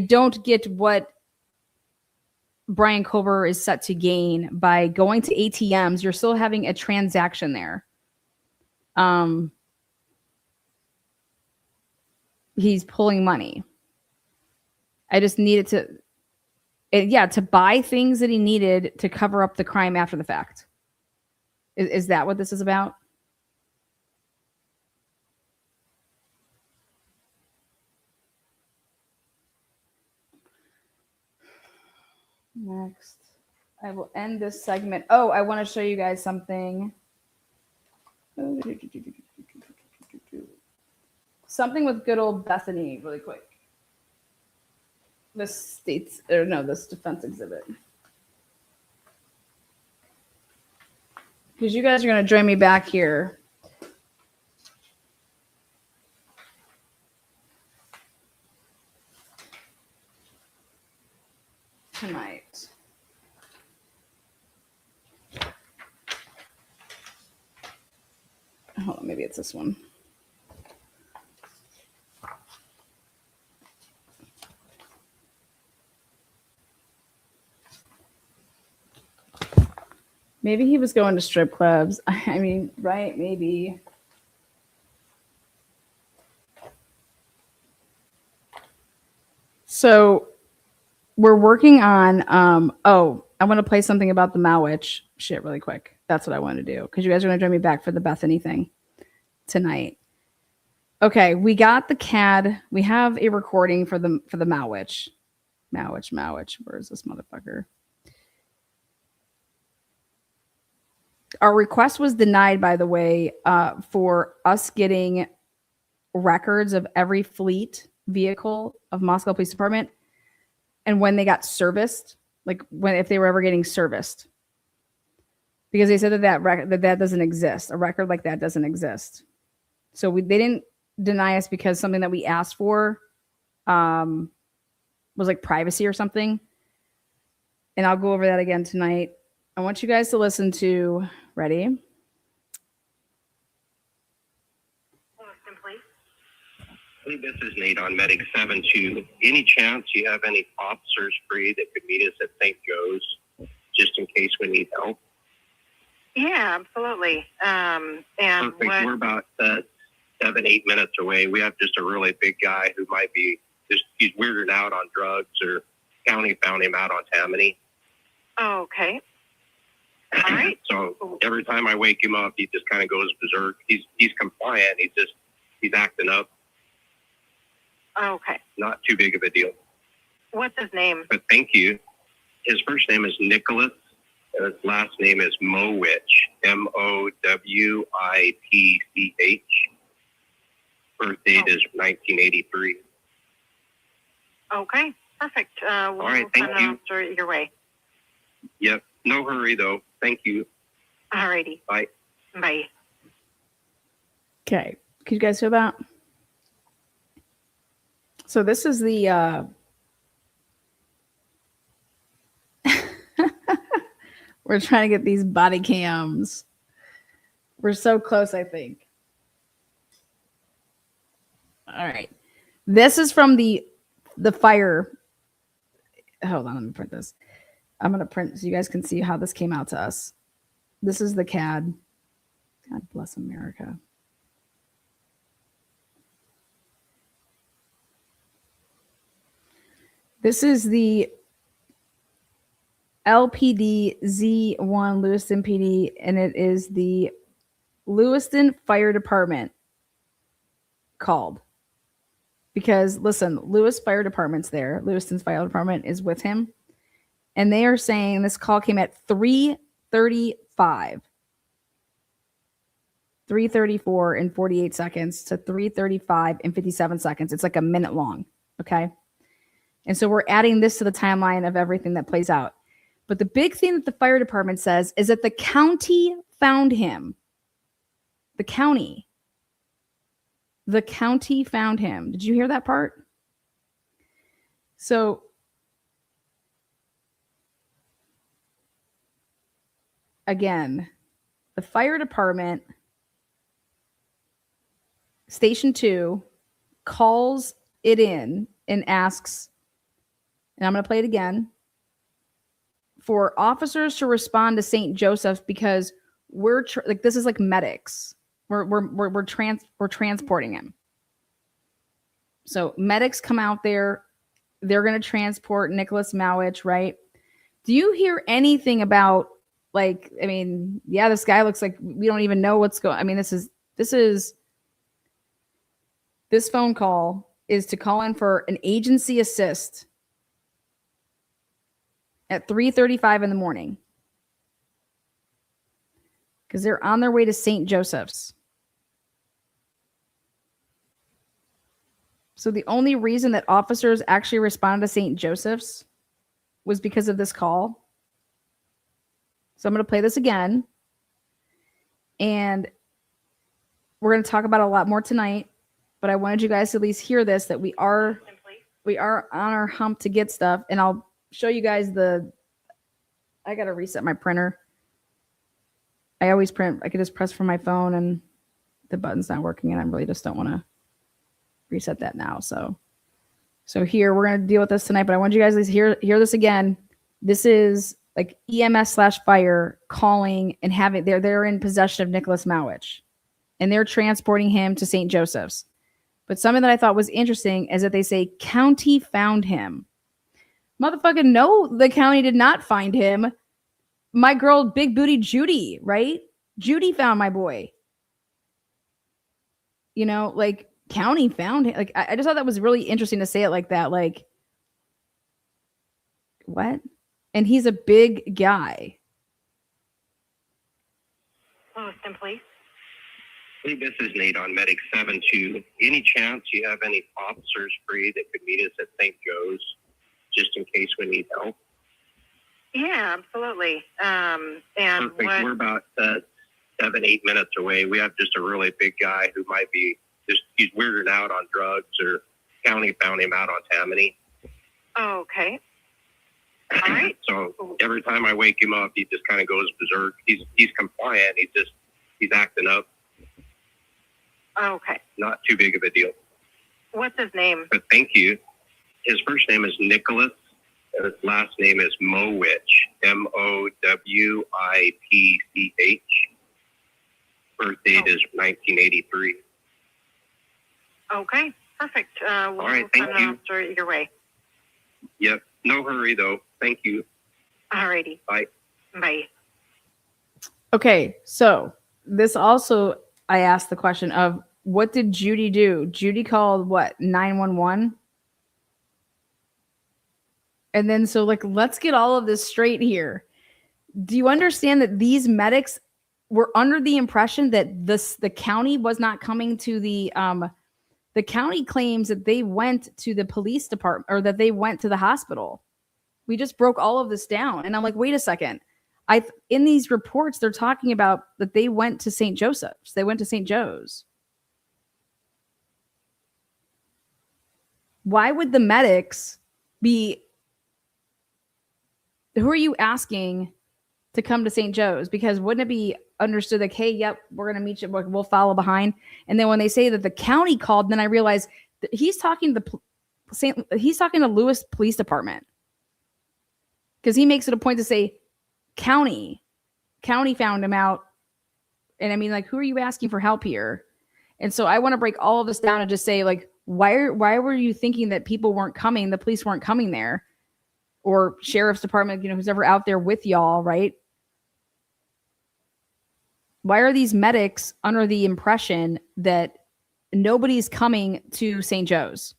don't get what Brian Culver is set to gain by going to ATMs. You're still having a transaction there. He's pulling money. I just needed to buy things that he needed to cover up the crime after the fact. Is that what this is about? Next, I will end this segment. Oh, I want to show you guys something. Something with good old Bethany, really quick. This defense exhibit. Because you guys are going to join me back here. Tonight. Hold on, maybe it's this one. Maybe he was going to strip clubs. I mean, right? Maybe. So we're working on, I want to play something about the Malwitch shit really quick. That's what I want to do. Because you guys are going to join me back for the Bethany thing tonight. Okay, we got the CAD. We have a recording for the Malwitch. Malwitch. Where is this motherfucker? Our request was denied, by the way, for us getting records of every fleet vehicle of Moscow Police Department and when they got serviced, like if they were ever getting serviced, because they said that doesn't exist. A record like that doesn't exist. So they didn't deny us because something that we asked for was like privacy or something. And I'll go over that again tonight. I want you guys to listen to. Ready? This is Nate on Medic 7-2. Any chance you have any officers free that could meet us at St. Joe's, just in case we need help? Yeah, absolutely. And perfect. We're about 7-8 minutes away. We have just a really big guy who might be he's weirded out on drugs, or county found him out on Tammany. Oh, okay. All right. So every time I wake him up, he just kind of goes berserk. He's compliant. He's acting up. Okay. Not too big of a deal. What's his name? But thank you. His first name is Nicholas, and his last name is Mowich. Mowitch. Birth date is 1983. Okay. Perfect. All right. Thank you. Your way. Yep. No hurry though. Thank you. All righty. Bye. Bye. Okay. Could you guys hear that? So this is the we're trying to get these body cams. We're so close, I think. All right. This is from the fire. Hold on, let me print this. I'm going to print so you guys can see how this came out to us. This is the CAD. God bless America. This is the LPD Z1 Lewiston PD, and it is the Lewiston Fire Department called. Because, listen, Lewis Fire Department's there. Lewiston's Fire Department is with him. And they are saying this call came at 3:35. 3:34 and 48 seconds to 3:35 and 57 seconds. It's like a minute long. Okay. And so we're adding this to the timeline of everything that plays out. But the big thing that the fire department says is that the county found him. The county found him. Did you hear that part? So again, the fire department, Station 2, calls it in and asks, and I'm going to play it again, for officers to respond to St. Joseph's because we're like, this is like medics. We're transporting him. So medics come out there. They're going to transport Nicholas Mowich, right? Do you hear anything about, like, I mean, yeah, this guy looks like we don't even know what's going. I mean, this phone call is to call in for an agency assist at 3:35 in the morning because they're on their way to St. Joseph's. So the only reason that officers actually responded to St. Joseph's was because of this call. So I'm going to play this again. And we're going to talk about a lot more tonight, but I wanted you guys to at least hear this, that we are on our hump to get stuff. And I'll show you guys I got to reset my printer. I always print. I could just press from my phone and the button's not working, and I really just don't want to reset that now. So here we're going to deal with this tonight, but I want you guys to hear this again. This is like EMS/fire calling and having, they're in possession of Nicholas Mowich and they're transporting him to St. Joseph's. But something that I thought was interesting is that they say county found him. Motherfucking no, the county did not find him. My girl, Big Booty Judy, right? Judy found my boy. You know, like, county found him. Like, I just thought that was really interesting to say it like that. Like, what? And he's a big guy. Lewiston, please. Hey, this is Nate on Medic 7-2. Any chance you have any officers free that could meet us at St. Joe's, just in case we need help? Yeah, absolutely. And perfect. We're about 7-8 minutes away. We have just a really big guy who might be he's weirded out on drugs, or county found him out on Tammany. Oh, okay. All right. So every time I wake him up, he just kind of goes berserk. He's compliant. He's acting up. Okay. Not too big of a deal. What's his name? But thank you. His first name is Nicholas, and his last name is Mowich. Mowipch. Birth date is 1983. Okay, perfect. All right, thank you. Your way. Yep. No hurry, though. Thank you. All righty. Bye. Bye. Okay, so this also, I asked the question of, what did Judy do? Judy called what, 911? And then, so, like, let's get all of this straight here. Do you understand that these medics were under the impression that the county was not coming to the county claims that they went to the police department, or that they went to the hospital. We just broke all of this down. And I'm like, wait a second. In these reports, they're talking about that they went to St. Joseph's. They went to St. Joe's. Why would the medics be, who are you asking to come to St. Joe's? Because wouldn't it be understood like, hey, yep, we're going to meet you, we'll follow behind. And then when they say that the county called, then I realize that he's talking to Lewis Police Department, because he makes it a point to say county found him out. And I mean, like, who are you asking for help here? And so I want to break all of this down and just say, like, why were you thinking that people weren't coming, the police weren't coming there, or sheriff's department, who's ever out there with y'all, right? Why are these medics under the impression that nobody's coming to St. Joe's?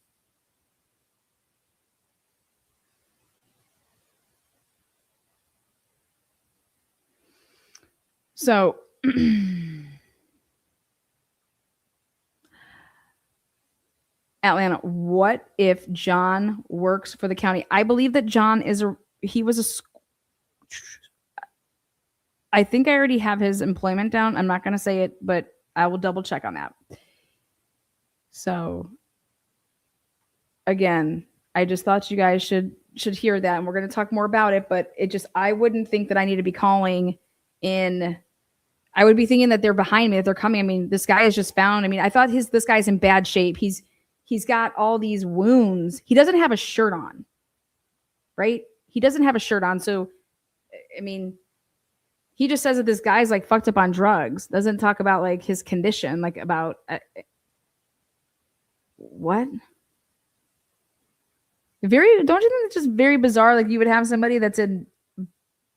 So Atlanta, what if John works for the county? I believe that John I think I already have his employment down. I'm not going to say it, but I will double check on that. So again, I just thought you guys should hear that, and we're going to talk more about it, but I wouldn't think that I need to be calling I would be thinking that they're behind me, that they're coming. I mean, this guy is just found. I mean, I thought this guy's in bad shape. He's got all these wounds. He doesn't have a shirt on, right? He doesn't have a shirt on. So, I mean, he just says that this guy's like fucked up on drugs. Doesn't talk about like his condition, like about what? Don't you think it's just very bizarre? Like you would have somebody that's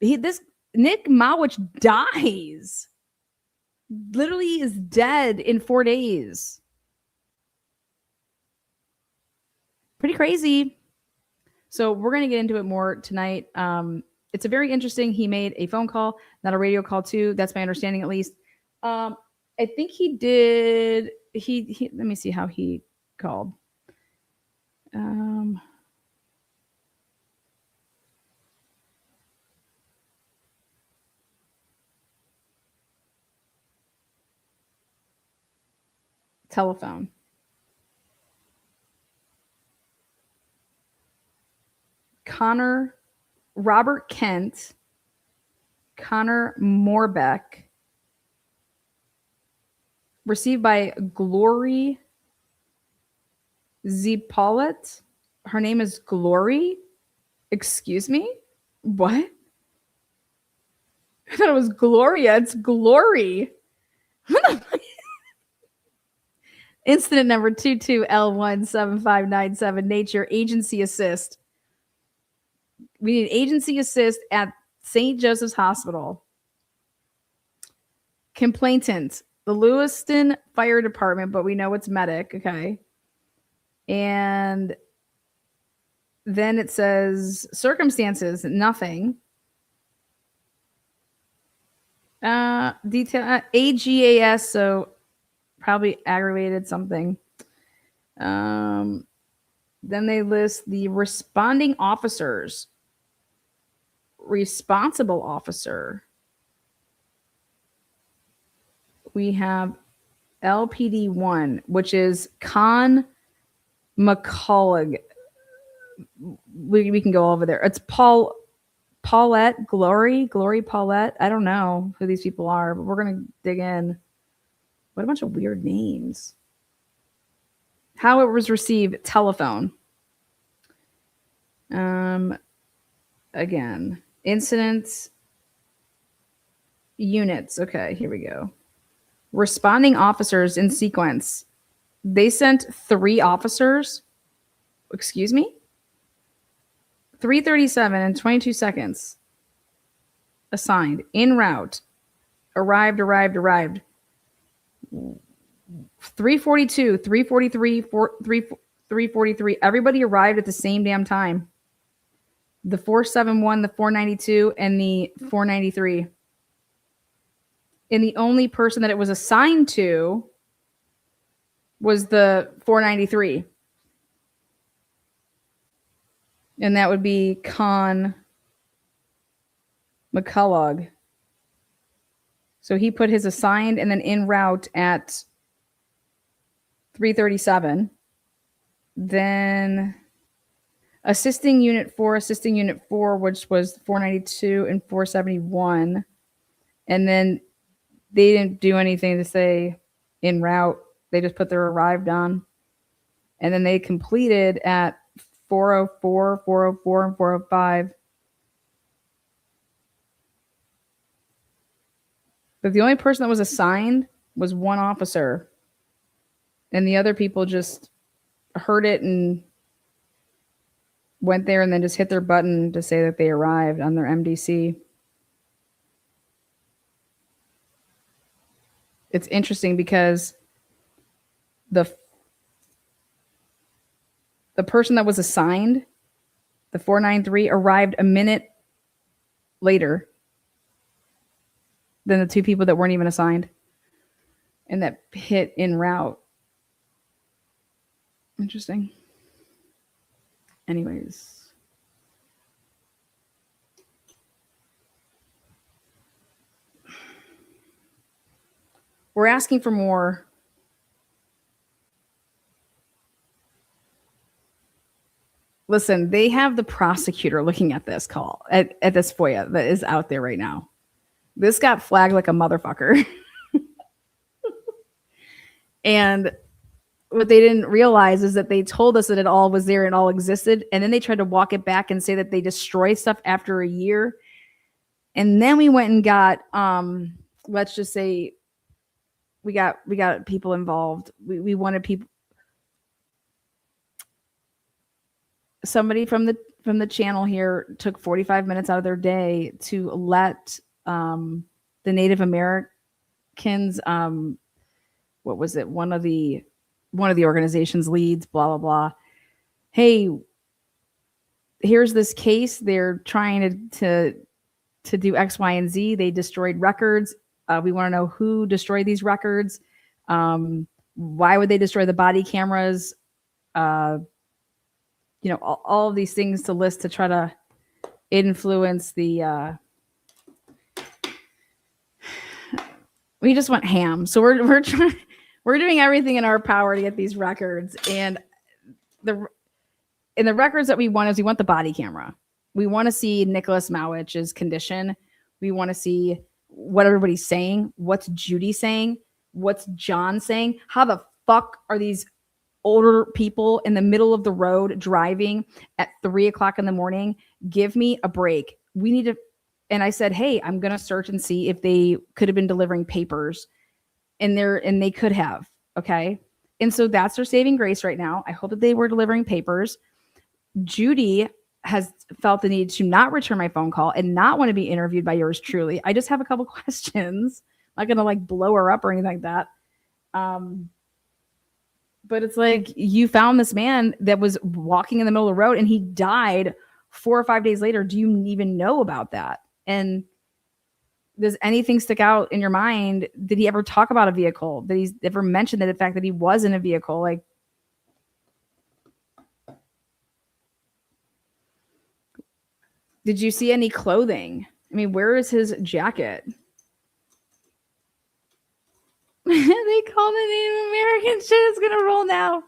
this Nick Mawich dies. Literally is dead in 4 days. Pretty crazy. So we're going to get into it more tonight. It's a very interesting. He made a phone call, not a radio call too. That's my understanding, at least. I think he did. He let me see how he called. Telephone. Robert Kent, Connor Morbeck, received by Glory Zipolet. Her name is Glory. Excuse me? What? I thought it was Gloria. It's Glory. Incident number 22L17597, nature, agency assist. We need agency assist at St. Joseph's Hospital. Complainant, the Lewiston Fire Department, but we know it's medic, okay? And then it says circumstances, nothing. Detail, AGAS, so probably aggravated something. Then they list the responding officers. Responsible officer. We have LPD 1, which is Con McCullough. We can go over there. It's Paulette, Glory Paulette. I don't know who these people are, but we're going to dig in. What a bunch of weird names. How it was received, telephone. Again, incidents, units. Okay, here we go. Responding officers in sequence. They sent 3 officers. Excuse me? 3:37 and 22 seconds. Assigned. En route. Arrived. 3:42, 3:43, 3:43. Everybody arrived at the same damn time. The 471, the 492, and the 493. And the only person that it was assigned to was the 493. And that would be Con McCullough. So he put his assigned and then en route at 3:37. Then assisting unit 4, which was 492 and 471. And then they didn't do anything to say en route. They just put their arrived on. And then they completed at 404, 404, and 405. But the only person that was assigned was one officer. And the other people just heard it and went there and then just hit their button to say that they arrived on their MDC. It's interesting because the person that was assigned, the 493, arrived a minute later than the 2 people that weren't even assigned. And that hit en route. Interesting. Anyways. We're asking for more. Listen, they have the prosecutor looking at this call, at this FOIA that is out there right now. This got flagged like a motherfucker. And what they didn't realize is that they told us that it all was there and all existed. And then they tried to walk it back and say that they destroy stuff after a year. And then we went and got, let's just say we got people involved. We wanted people, somebody from the channel here took 45 minutes out of their day to let the Native Americans, what was it? One of the organization's leads, blah, blah, blah. Hey, here's this case. They're trying to do X, Y, and Z. They destroyed records. We want to know who destroyed these records. Why would they destroy the body cameras? All of these things to list to try to influence the. We just went ham. So we're trying. We're doing everything in our power to get these records, and the records that we want is we want the body camera. We want to see Nicholas Mawich's condition. We want to see what everybody's saying. What's Judy saying? What's John saying? How the fuck are these older people in the middle of the road driving at 3:00 in the morning? Give me a break. We need to. And I said, hey, I'm going to search and see if they could have been delivering papers. And they could have. Okay. And so that's their saving grace right now. I hope that they were delivering papers. Judy has felt the need to not return my phone call and not want to be interviewed by yours truly. I just have a couple questions. I'm not going to blow her up or anything like that. But it's like, you found this man that was walking in the middle of the road and he died 4 or 5 days later. Do you even know about that? And does anything stick out in your mind? Did he ever talk about a vehicle? Did he ever mention the fact that he was in a vehicle? Did you see any clothing? I mean, where is his jacket? They call the Native American shit. It's gonna roll now.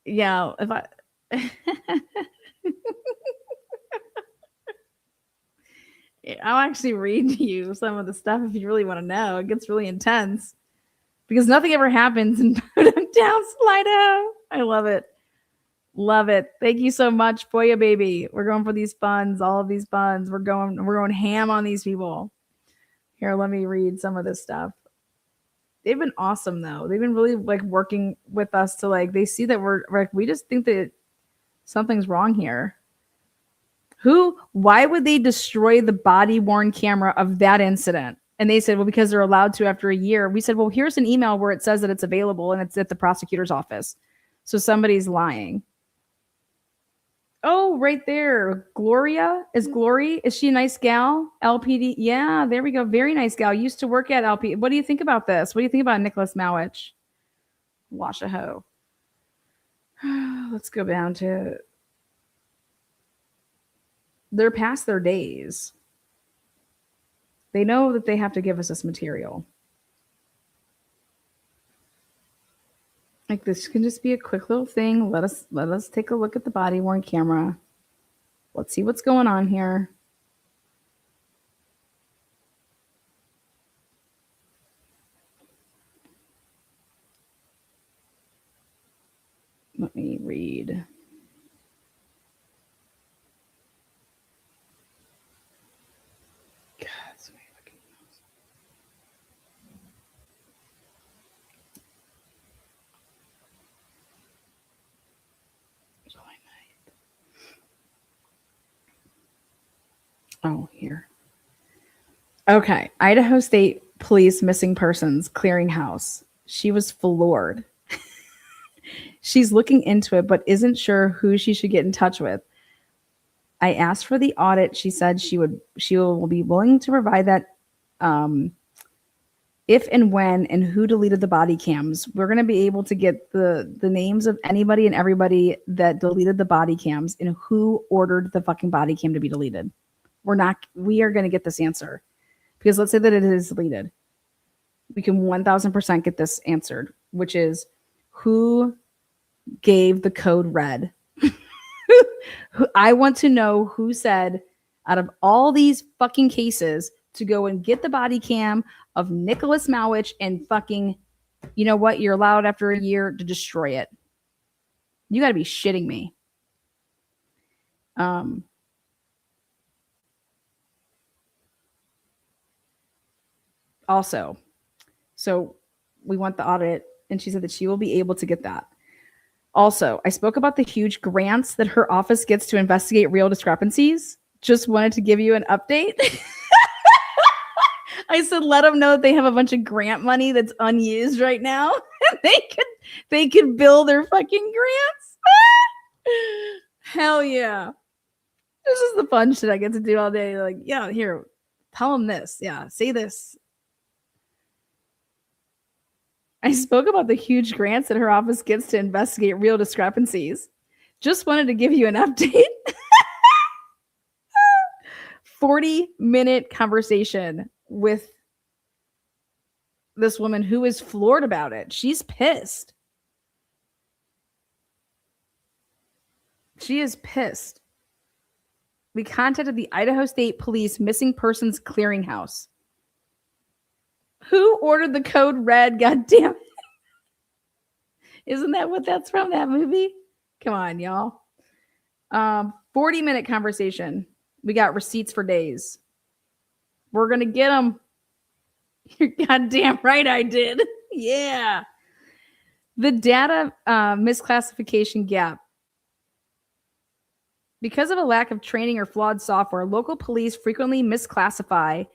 Yeah, if I I'll actually read to you some of the stuff if you really want to know. It gets really intense because nothing ever happens in Put 'em Down, Slido. I love it. Love it. Thank you so much, Boya baby. We're going for these funds, all of these funds. We're going ham on these people. Here, let me read some of this stuff. They've been awesome though. They've been really working with us to they see that we just think that something's wrong here. Why would they destroy the body worn camera of that incident? And they said, well, because they're allowed to after a year. We said, well, here's an email where it says that it's available and it's at the prosecutor's office. So somebody's lying. Oh, right there. Gloria is Glory. Is she a nice gal? LPD. Yeah, there we go. Very nice gal. Used to work at LP. What do you think about this? What do you think about Nicholas Mawich? Washaho. Let's go down to. They're past their days. They know that they have to give us this material. This can just be a quick little thing. Let us take a look at the body worn camera. Let's see what's going on here. Let me read. Oh, here. Okay. Idaho State Police Missing Persons Clearinghouse. She was floored. She's looking into it, but isn't sure who she should get in touch with. I asked for the audit. She said she will be willing to provide that if and when and who deleted the body cams. We're going to be able to get the names of anybody and everybody that deleted the body cams and who ordered the fucking body cam to be deleted. We are going to get this answer because let's say that it is deleted. We can 1000% get this answered, which is who gave the code red. I want to know who said out of all these fucking cases, to go and get the body cam of Nicholas Malwich and fucking, you know what? You're allowed after a year to destroy it. You got to be shitting me. Also, so we want the audit, and she said that she will be able to get that. Also, I spoke about the huge grants that her office gets to investigate real discrepancies. Just wanted to give you an update. I said, let them know that they have a bunch of grant money that's unused right now. they could bill their fucking grants. Hell yeah. This is the fun shit I get to do all day. Like, yeah, here, tell them this. Yeah, say this. I spoke about the huge grants that her office gets to investigate real discrepancies. Just wanted to give you an update. 40-minute conversation with this woman who is floored about it. She's pissed. She is pissed. We contacted the Idaho State Police Missing Persons Clearinghouse. Who ordered the code red? God damn it. Isn't that what that's from, that movie? Come on, y'all. 40-minute conversation. We got receipts for days. We're going to get them. You're goddamn right I did. Yeah. The data misclassification gap. Because of a lack of training or flawed software, local police frequently misclassify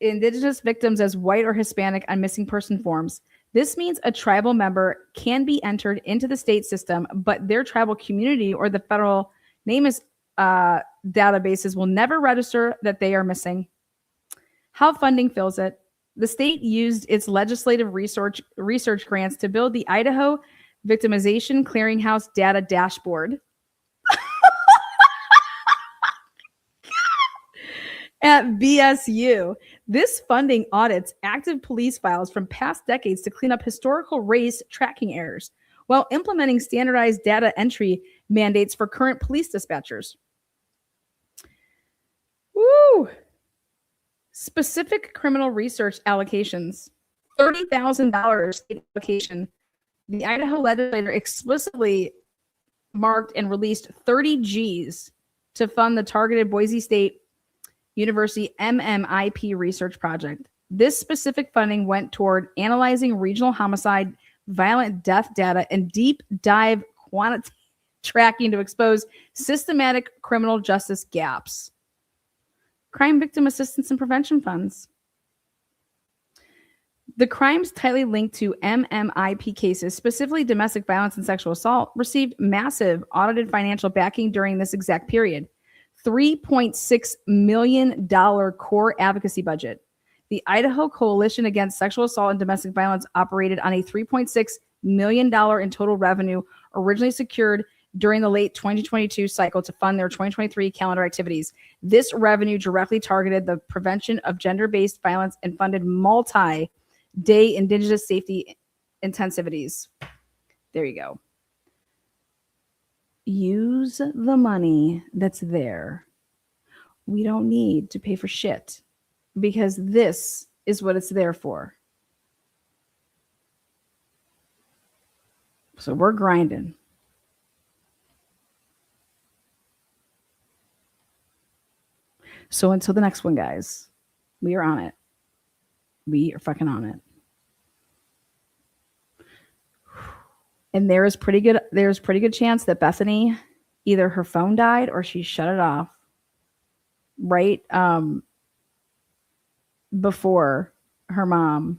Indigenous victims as white or Hispanic on missing person forms. This means a tribal member can be entered into the state system, but their tribal community or the federal NamUs databases will never register that they are missing. How funding fills it. The state used its legislative research grants to build the Idaho Victimization Clearinghouse Data Dashboard. At BSU, this funding audits active police files from past decades to clean up historical race tracking errors while implementing standardized data entry mandates for current police dispatchers. Woo! Specific criminal research allocations. $30,000 state allocation. The Idaho legislature explicitly marked and released 30 Gs to fund the targeted Boise State University MMIP research project. This specific funding went toward analyzing regional homicide, violent death data, and deep dive quantitative tracking to expose systematic criminal justice gaps. Crime victim assistance and prevention funds. The crimes tightly linked to MMIP cases, specifically domestic violence and sexual assault, received massive audited financial backing during this exact period. $3.6 million core advocacy budget. The Idaho Coalition Against Sexual Assault and Domestic Violence operated on a $3.6 million in total revenue originally secured during the late 2022 cycle to fund their 2023 calendar activities. This revenue directly targeted the prevention of gender-based violence and funded multi-day Indigenous safety intensivities. There you go. Use the money that's there. We don't need to pay for shit because this is what it's there for. So we're grinding. So until the next one, guys, we are on it. We are fucking on it. And there's pretty good chance that Bethany, either her phone died or she shut it off right before her mom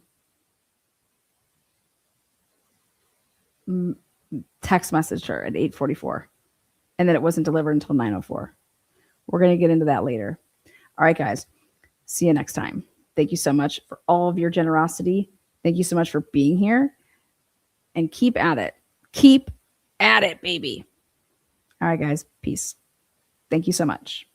text messaged her at 8:44, and that it wasn't delivered until 9:04. We're going to get into that later. All right, guys. See you next time. Thank you so much for all of your generosity. Thank you so much for being here. And keep at it. Keep at it, baby. All right, guys. Peace. Thank you so much.